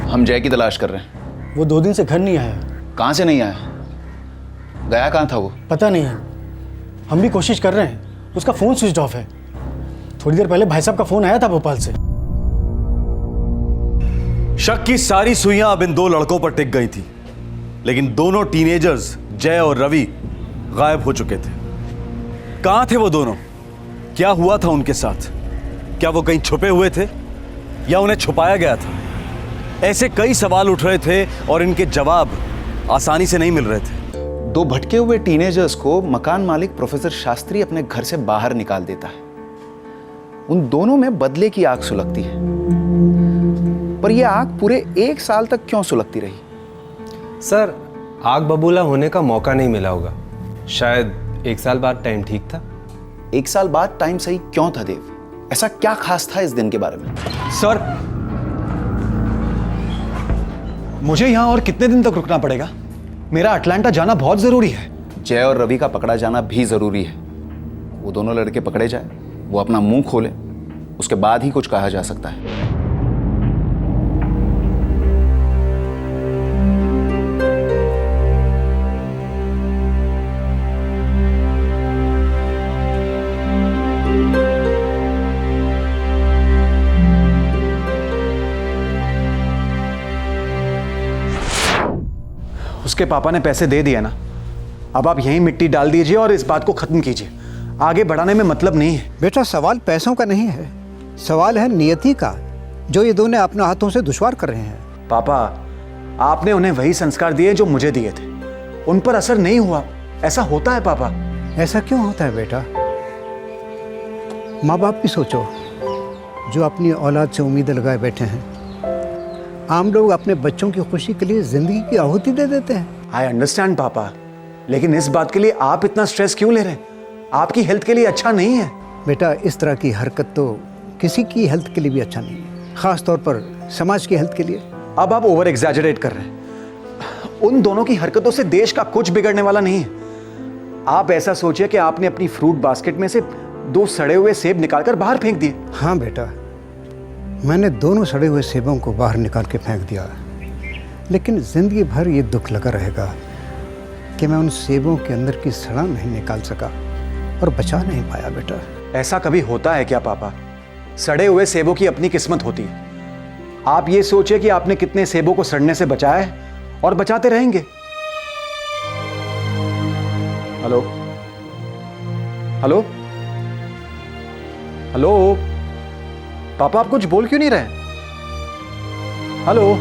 S14: हम जय की तलाश कर रहे हैं।
S1: वो 2 दिन से घर नहीं आया।
S14: कहां से नहीं आया? गया कहां था वो?
S1: पता नहीं है, हम भी कोशिश कर रहे हैं। उसका फ़ोन स्विच ऑफ है। थोड़ी देर पहले भाई साहब का फ़ोन आया था भोपाल से।
S6: शक की सारी सुइयां अब इन 2 लड़कों पर टिक गई थी, लेकिन दोनों टीनेजर्स जय और रवि गायब हो चुके थे। कहां थे वो दोनों? क्या हुआ था उनके साथ? क्या वो कहीं छुपे हुए थे या उन्हें छुपाया गया था? ऐसे कई सवाल उठ रहे थे और इनके जवाब आसानी से नहीं मिल रहे थे।
S14: 2 भटके हुए टीनेजर्स को मकान मालिक प्रोफेसर शास्त्री अपने घर से बाहर निकाल देता है। उन दोनों में बदले की आग सुलगती है, पर यह आग पूरे 1 साल तक क्यों सुलगती रही?
S9: सर, आग बबूला होने का मौका नहीं मिला होगा। शायद 1 साल बाद टाइम ठीक था।
S14: 1 साल बाद टाइम सही क्यों था देव? ऐसा क्या खास था इस दिन के बारे में?
S3: सर, मुझे यहां और कितने दिन तक रुकना पड़ेगा? मेरा अटलांटा जाना बहुत जरूरी है।
S14: जय और रवि का पकड़ा जाना भी जरूरी है। वो दोनों लड़के पकड़े जाए, वो अपना मुंह खोले, उसके बाद ही कुछ कहा जा सकता है।
S3: उसके पापा ने पैसे दे दिए ना, अब आप यहीं मिट्टी डाल दीजिए और इस बात को खत्म कीजिए। आगे बढ़ाने में मतलब नहीं है।
S1: बेटा सवाल पैसों का नहीं है, सवाल है नियति का, जो ये दोनों अपने हाथों से दुश्वार कर रहे हैं।
S3: पापा, आपने उन्हें वही संस्कार दिए जो मुझे दिए थे, उन पर असर नहीं हुआ। ऐसा होता है पापा।
S1: ऐसा क्यों होता है बेटा? माँ बाप भी सोचो, जो अपनी औलाद से उम्मीदें लगाए बैठे हैं। आम लोग अपने बच्चों की खुशी के लिए जिंदगी की आहुति दे देते हैं।
S3: आई अंडरस्टैंड पापा, लेकिन इस बात के लिए आप इतना स्ट्रेस क्यों ले रहे हैं? आपकी हेल्थ के लिए अच्छा नहीं है।
S1: बेटा इस तरह की हरकत तो किसी की हेल्थ के लिए भी अच्छा नहीं है, खास तौर पर समाज की हेल्थ के लिए।
S3: अब आप ओवर एग्जैजरेट कर रहे हैं। उन दोनों की हरकतों से देश का कुछ बिगड़ने वाला नहीं है। आप ऐसा सोचिए कि आपने अपनी फ्रूट बास्केट में से 2 सड़े हुए सेब निकालकर बाहर फेंक दिए।
S1: हाँ बेटा, मैंने दोनों सड़े हुए सेबों को बाहर निकाल के फेंक दिया, लेकिन जिंदगी भर ये दुख लगा रहेगा कि मैं उन सेबों के अंदर की सड़ा नहीं निकाल सका और बचा नहीं पाया। बेटा
S3: ऐसा कभी होता है क्या पापा? सड़े हुए सेबों की अपनी किस्मत होती है। आप ये सोचिए कि आपने कितने सेबों को सड़ने से बचाया है और बचाते रहेंगे। हेलो हेलो हेलो पापा, आप कुछ बोल क्यों नहीं रहे? हेलो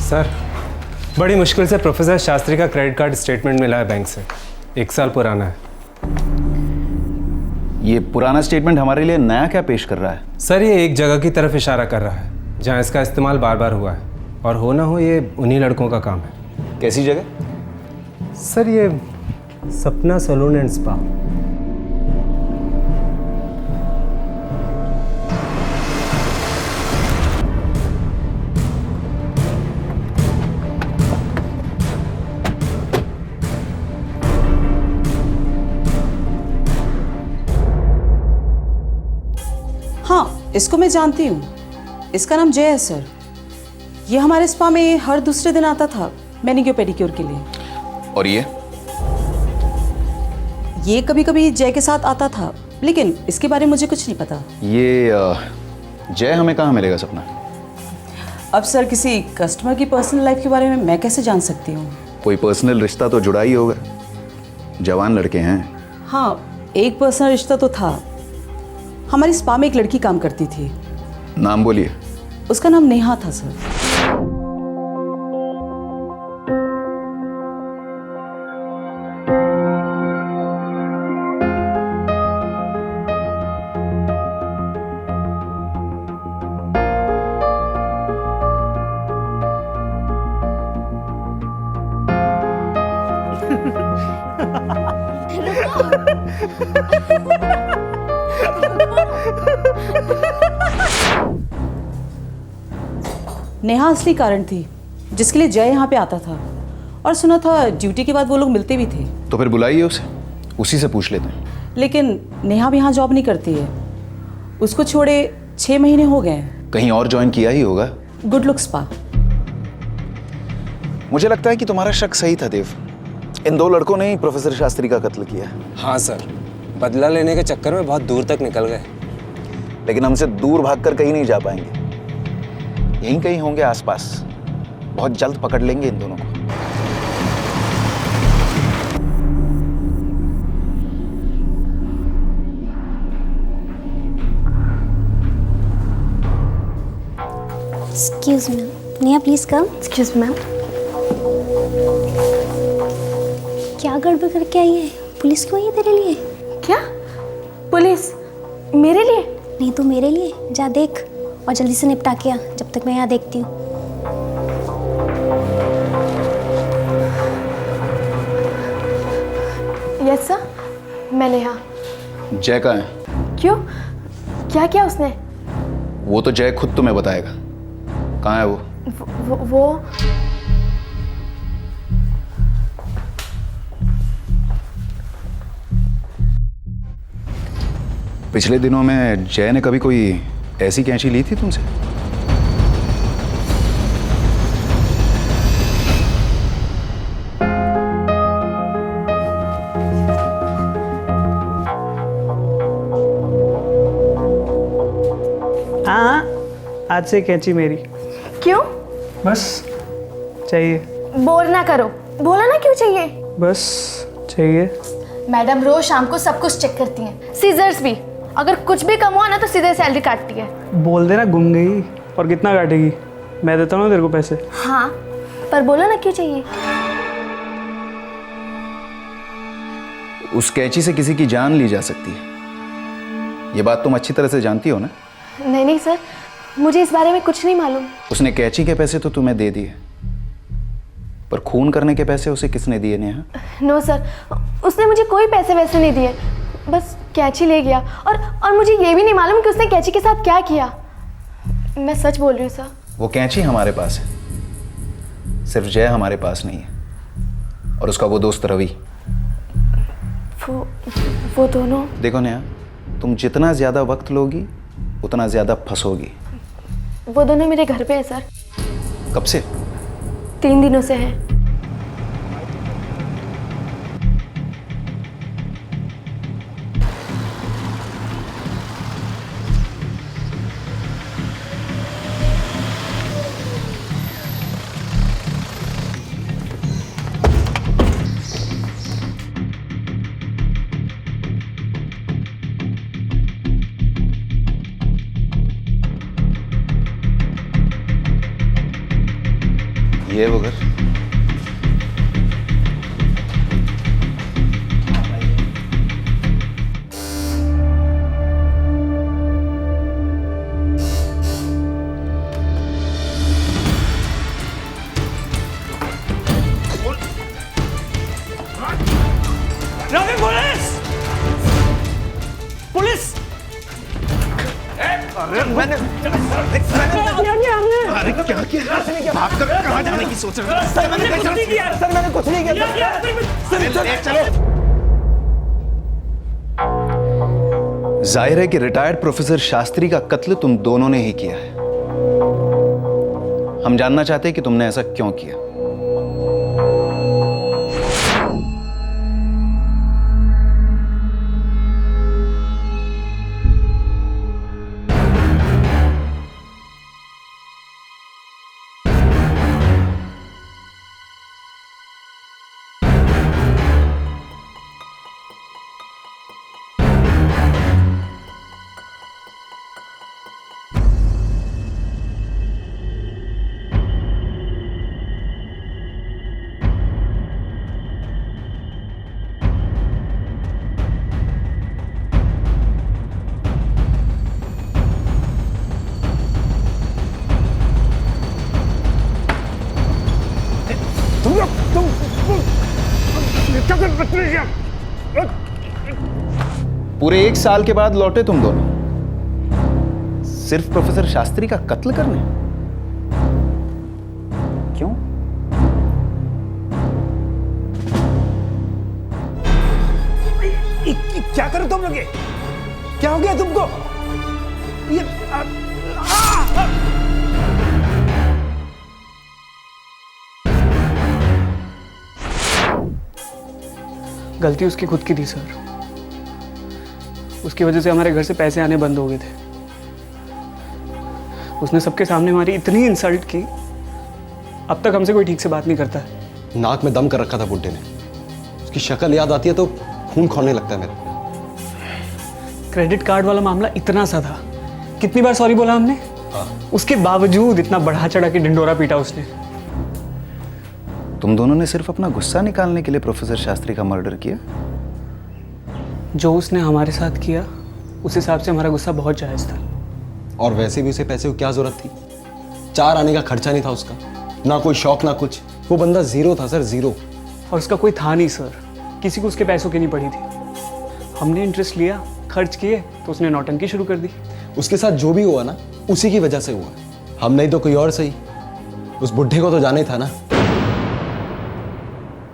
S9: सर, बड़ी मुश्किल से प्रोफेसर शास्त्री का क्रेडिट कार्ड स्टेटमेंट मिला है बैंक से। 1 साल पुराना है।
S14: ये पुराना स्टेटमेंट हमारे लिए नया क्या पेश कर रहा है?
S9: सर, ये एक जगह की तरफ इशारा कर रहा है जहाँ इसका इस्तेमाल बार बार हुआ है, और हो ना हो ये उन्हीं लड़कों का काम है।
S14: कैसी जगह?
S9: सर, ये सपना सैलून एंड स्पा।
S15: हाँ, इसको मैं जानती हूँ। इसका नाम जय है सर। ये हमारे स्पा में हर दूसरे दिन आता था मैनिक्योर पेडिक्योर के लिए।
S14: और
S15: ये कभी कभी जय के साथ आता था, लेकिन इसके बारे में मुझे कुछ नहीं पता।
S14: ये जय हमें कहाँ मिलेगा सपना?
S15: अब सर, किसी कस्टमर की पर्सनल लाइफ के बारे में मैं कैसे जान सकती हूँ?
S14: कोई पर्सनल रिश्ता तो जुड़ा ही होगा, जवान लड़के हैं।
S15: हाँ, एक पर्सनल रिश्ता तो था। हमारी स्पा में एक लड़की काम करती थी।
S14: नाम बोलिए।
S15: उसका नाम नेहा था सर। नेहा असली कारण थी जिसके लिए जय यहाँ पे आता था, और सुना था ड्यूटी के बाद वो लोग मिलते भी थे।
S14: तो फिर बुलाइए उसे, उसी से पूछ लेते हैं।
S15: लेकिन नेहा भी यहाँ जॉब नहीं करती है। उसको छोड़े 6 महीने हो गए।
S14: कहीं और ज्वाइन किया ही होगा।
S15: Good look spa.
S14: मुझे लगता है कि तुम्हारा शक सही था देव। इन 2 लड़कों ने ही प्रोफेसर शास्त्री का कत्ल किया।
S9: हाँ सर, बदला लेने के चक्कर में बहुत दूर तक निकल गए।
S14: लेकिन हमसे दूर भागकर कहीं नहीं जा पाएंगे, यहीं कहीं होंगे आसपास। बहुत जल्द पकड़ लेंगे इन दोनों को।
S2: Excuse me, Neha please come. Excuse ma'am. क्या गड़बड़ करके आई है? पुलिस क्यों आई है तेरे लिए?
S4: क्या? पुलिस मेरे लिए?
S2: नहीं तो मेरे लिए। जा देख और जल्दी से निपटा के आ, जब तक मैं यहाँ देखती हूँ।
S4: यस सर, मैं नेहा।
S14: जय कहाँ है?
S4: क्यों? क्या किया उसने?
S14: वो तो जय खुद तुम्हें बताएगा। कहाँ है वो?
S4: वो
S14: पिछले दिनों में जय ने कभी कोई ऐसी कैंची ली थी तुमसे?
S13: आज से कैंची मेरी।
S2: क्यों?
S13: बस चाहिए।
S2: बोर ना करो, बोलो ना क्यों चाहिए।
S13: बस चाहिए।
S16: मैडम रोज शाम को सब कुछ चेक करती हैं, सीजर्स भी। अगर कुछ भी कम हुआ ना तो सीधे सैलरी काटती है।
S13: बोल देना गुम गई। और कितना काटेगी? मैं देता हूँ ना तेरे को पैसे।
S2: हाँ, पर बोलो ना क्यों चाहिए।
S14: उस कैंची से किसी की जान ली जा सकती है, ये बात तुम अच्छी तरह से जानती हो ना?
S16: नहीं नहीं सर, मुझे इस बारे में कुछ नहीं मालूम।
S14: उसने कैंची के पैसे तो तुम्हें दे दिए, पर खून करने के पैसे उसे किसने दिए नेहा?
S16: नो सर, उसने मुझे कोई पैसे वैसे नहीं दिए, बस कैंची ले गया। और मुझे ये भी नहीं मालूम कि उसने कैंची के साथ क्या किया। मैं सच बोल रही हूँ सर।
S14: वो कैंची हमारे पास है, सिर्फ जय हमारे पास नहीं है, और उसका वो दोस्त रवि।
S16: वो दोनों?
S14: देखो नेहा, तुम जितना ज्यादा वक्त लोगी उतना ज्यादा फंसोगी।
S16: वो दोनों मेरे घर पे है सर।
S14: कब से?
S16: 3 दिनों से है।
S14: ये वो घर।
S10: रवि, पुलिस! पुलिस! अरे मैंने
S12: अरे क्या किया? भाग कर कहाँ जाने की सोच रहे हो?
S10: सर मैंने कुछ नहीं किया। सर मैंने कुछ नहीं किया।
S14: चलो। जाहिर है कि रिटायर्ड प्रोफेसर शास्त्री का कत्ल तुम दोनों ने ही किया है। हम जानना चाहते हैं कि तुमने ऐसा क्यों किया। पूरे 1 साल के बाद लौटे तुम दोनों, सिर्फ प्रोफेसर शास्त्री का कत्ल करने? क्यों?
S10: क्या करो तुम लोग? क्या हो गया तुमको? ये
S13: गलती उसकी खुद की थी सर। उसकी वजह से हमारे घर से पैसे आने बंद हो गए थे। उसने सबके सामने हमारी इतनी इंसल्ट की, अब तक हमसे कोई ठीक से बात नहीं करता है।
S17: नाक में दम कर रखा था बुड्ढे ने। उसकी शक्ल याद आती है तो खून खौलने लगता है मेरा।
S13: क्रेडिट कार्ड वाला मामला इतना सा था, कितनी बार सॉरी बोला हमने। उसके बावजूद इतना बढ़ा चढ़ा के ढिंडोरा पीटा उसने।
S14: तुम दोनों ने सिर्फ अपना गुस्सा निकालने के लिए प्रोफेसर शास्त्री का मर्डर किया?
S13: जो उसने हमारे साथ किया उस हिसाब से हमारा गुस्सा बहुत जायज था।
S17: और वैसे भी उसे पैसे की क्या जरूरत थी? 4 आने का खर्चा नहीं था उसका, ना कोई शौक ना कुछ। वो बंदा जीरो था सर, जीरो।
S13: और उसका कोई था नहीं सर, किसी को उसके पैसों की नहीं पड़ी थी। हमने इंटरेस्ट लिया, खर्च किए तो उसने नौटंकी शुरू कर दी।
S17: उसके साथ जो भी हुआ ना, उसी की वजह से हुआ। हम नहीं तो कोई और सही, उस बुढ़े को तो जाना ही था ना।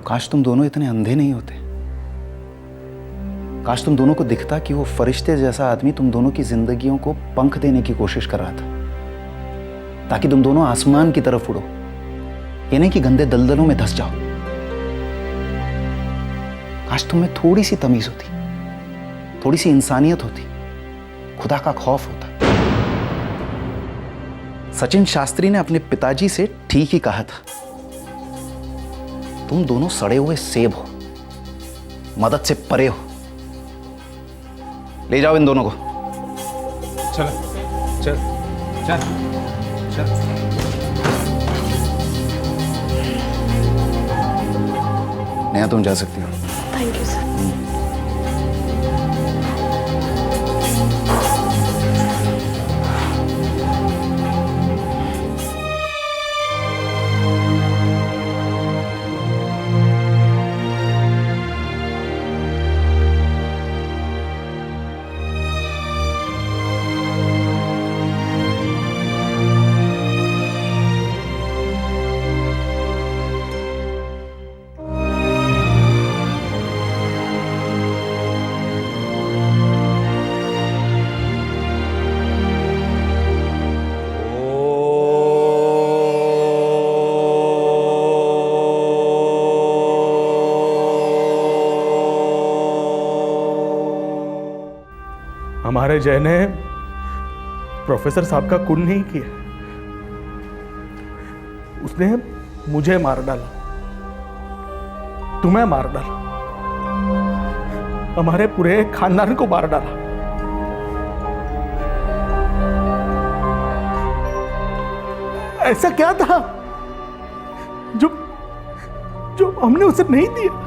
S14: काश तुम दोनों इतने अंधे नहीं होते। काश तुम दोनों को दिखता कि वो फरिश्ते जैसा आदमी तुम दोनों की जिंदगियों को पंख देने की कोशिश कर रहा था, ताकि तुम दोनों आसमान की तरफ उड़ो, ये नहीं कि गंदे दलदलों में धंस जाओ। काश तुम में थोड़ी सी तमीज होती, थोड़ी सी इंसानियत होती, खुदा का खौफ होता। सचिन शास्त्री ने अपने पिताजी से ठीक ही कहा था, तुम दोनों सड़े हुए सेब हो, मदद से परे हो। ले जाओ इन दोनों को।
S9: चलो चल चल चल।
S14: नेहा तुम जा सकती हो।
S16: Thank you sir.
S12: हमारे जय ने प्रोफेसर साहब का खून नहीं किया, उसने मुझे मार डाला, तुम्हें मार डाला, हमारे पूरे खानदान को मार डाला। ऐसा क्या था जो जो हमने उसे नहीं दिया?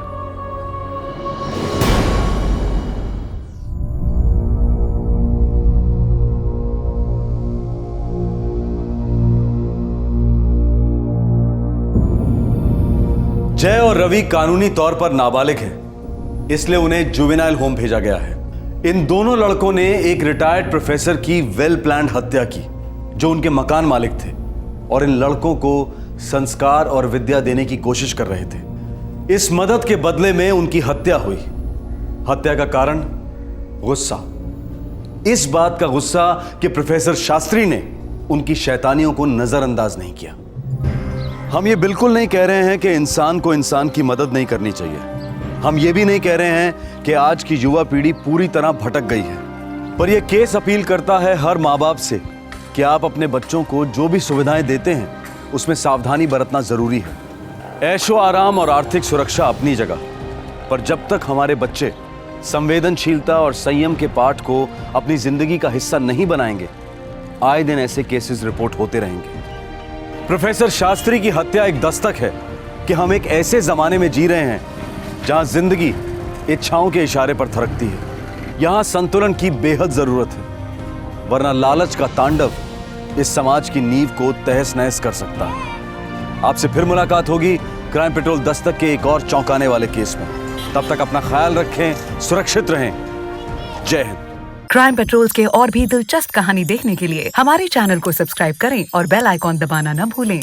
S6: जय और रवि कानूनी तौर पर नाबालिग हैं, इसलिए उन्हें जुवेनाइल होम भेजा गया है। इन दोनों लड़कों ने एक रिटायर्ड प्रोफेसर की वेल प्लान्ड हत्या की, जो उनके मकान मालिक थे, और इन लड़कों को संस्कार और विद्या देने की कोशिश कर रहे थे। इस मदद के बदले में उनकी हत्या हुई। हत्या का कारण गुस्सा। इस बात का गुस्सा कि प्रोफेसर शास्त्री ने उनकी शैतानियों को नजरअंदाज नहीं किया। हम ये बिल्कुल नहीं कह रहे हैं कि इंसान को इंसान की मदद नहीं करनी चाहिए। हम ये भी नहीं कह रहे हैं कि आज की युवा पीढ़ी पूरी तरह भटक गई है। पर यह केस अपील करता है हर माँ बाप से कि आप अपने बच्चों को जो भी सुविधाएं देते हैं उसमें सावधानी बरतना जरूरी है। ऐशो आराम और आर्थिक सुरक्षा अपनी जगह, पर जब तक हमारे बच्चे संवेदनशीलता और संयम के पाठ को अपनी जिंदगी का हिस्सा नहीं बनाएंगे, आए दिन ऐसे केसेस रिपोर्ट होते रहेंगे। प्रोफेसर शास्त्री की हत्या एक दस्तक है कि हम एक ऐसे जमाने में जी रहे हैं जहां जिंदगी इच्छाओं के इशारे पर थरकती है। यहां संतुलन की बेहद जरूरत है, वरना लालच का तांडव इस समाज की नींव को तहस नहस कर सकता है। आपसे फिर मुलाकात होगी क्राइम पेट्रोल दस्तक के एक और चौंकाने वाले केस में। तब तक अपना ख्याल रखें, सुरक्षित रहें। जय हिंद।
S18: क्राइम पेट्रोल के और भी दिलचस्प कहानी देखने के लिए हमारे चैनल को सब्सक्राइब करें और बेल आइकॉन दबाना न भूलें।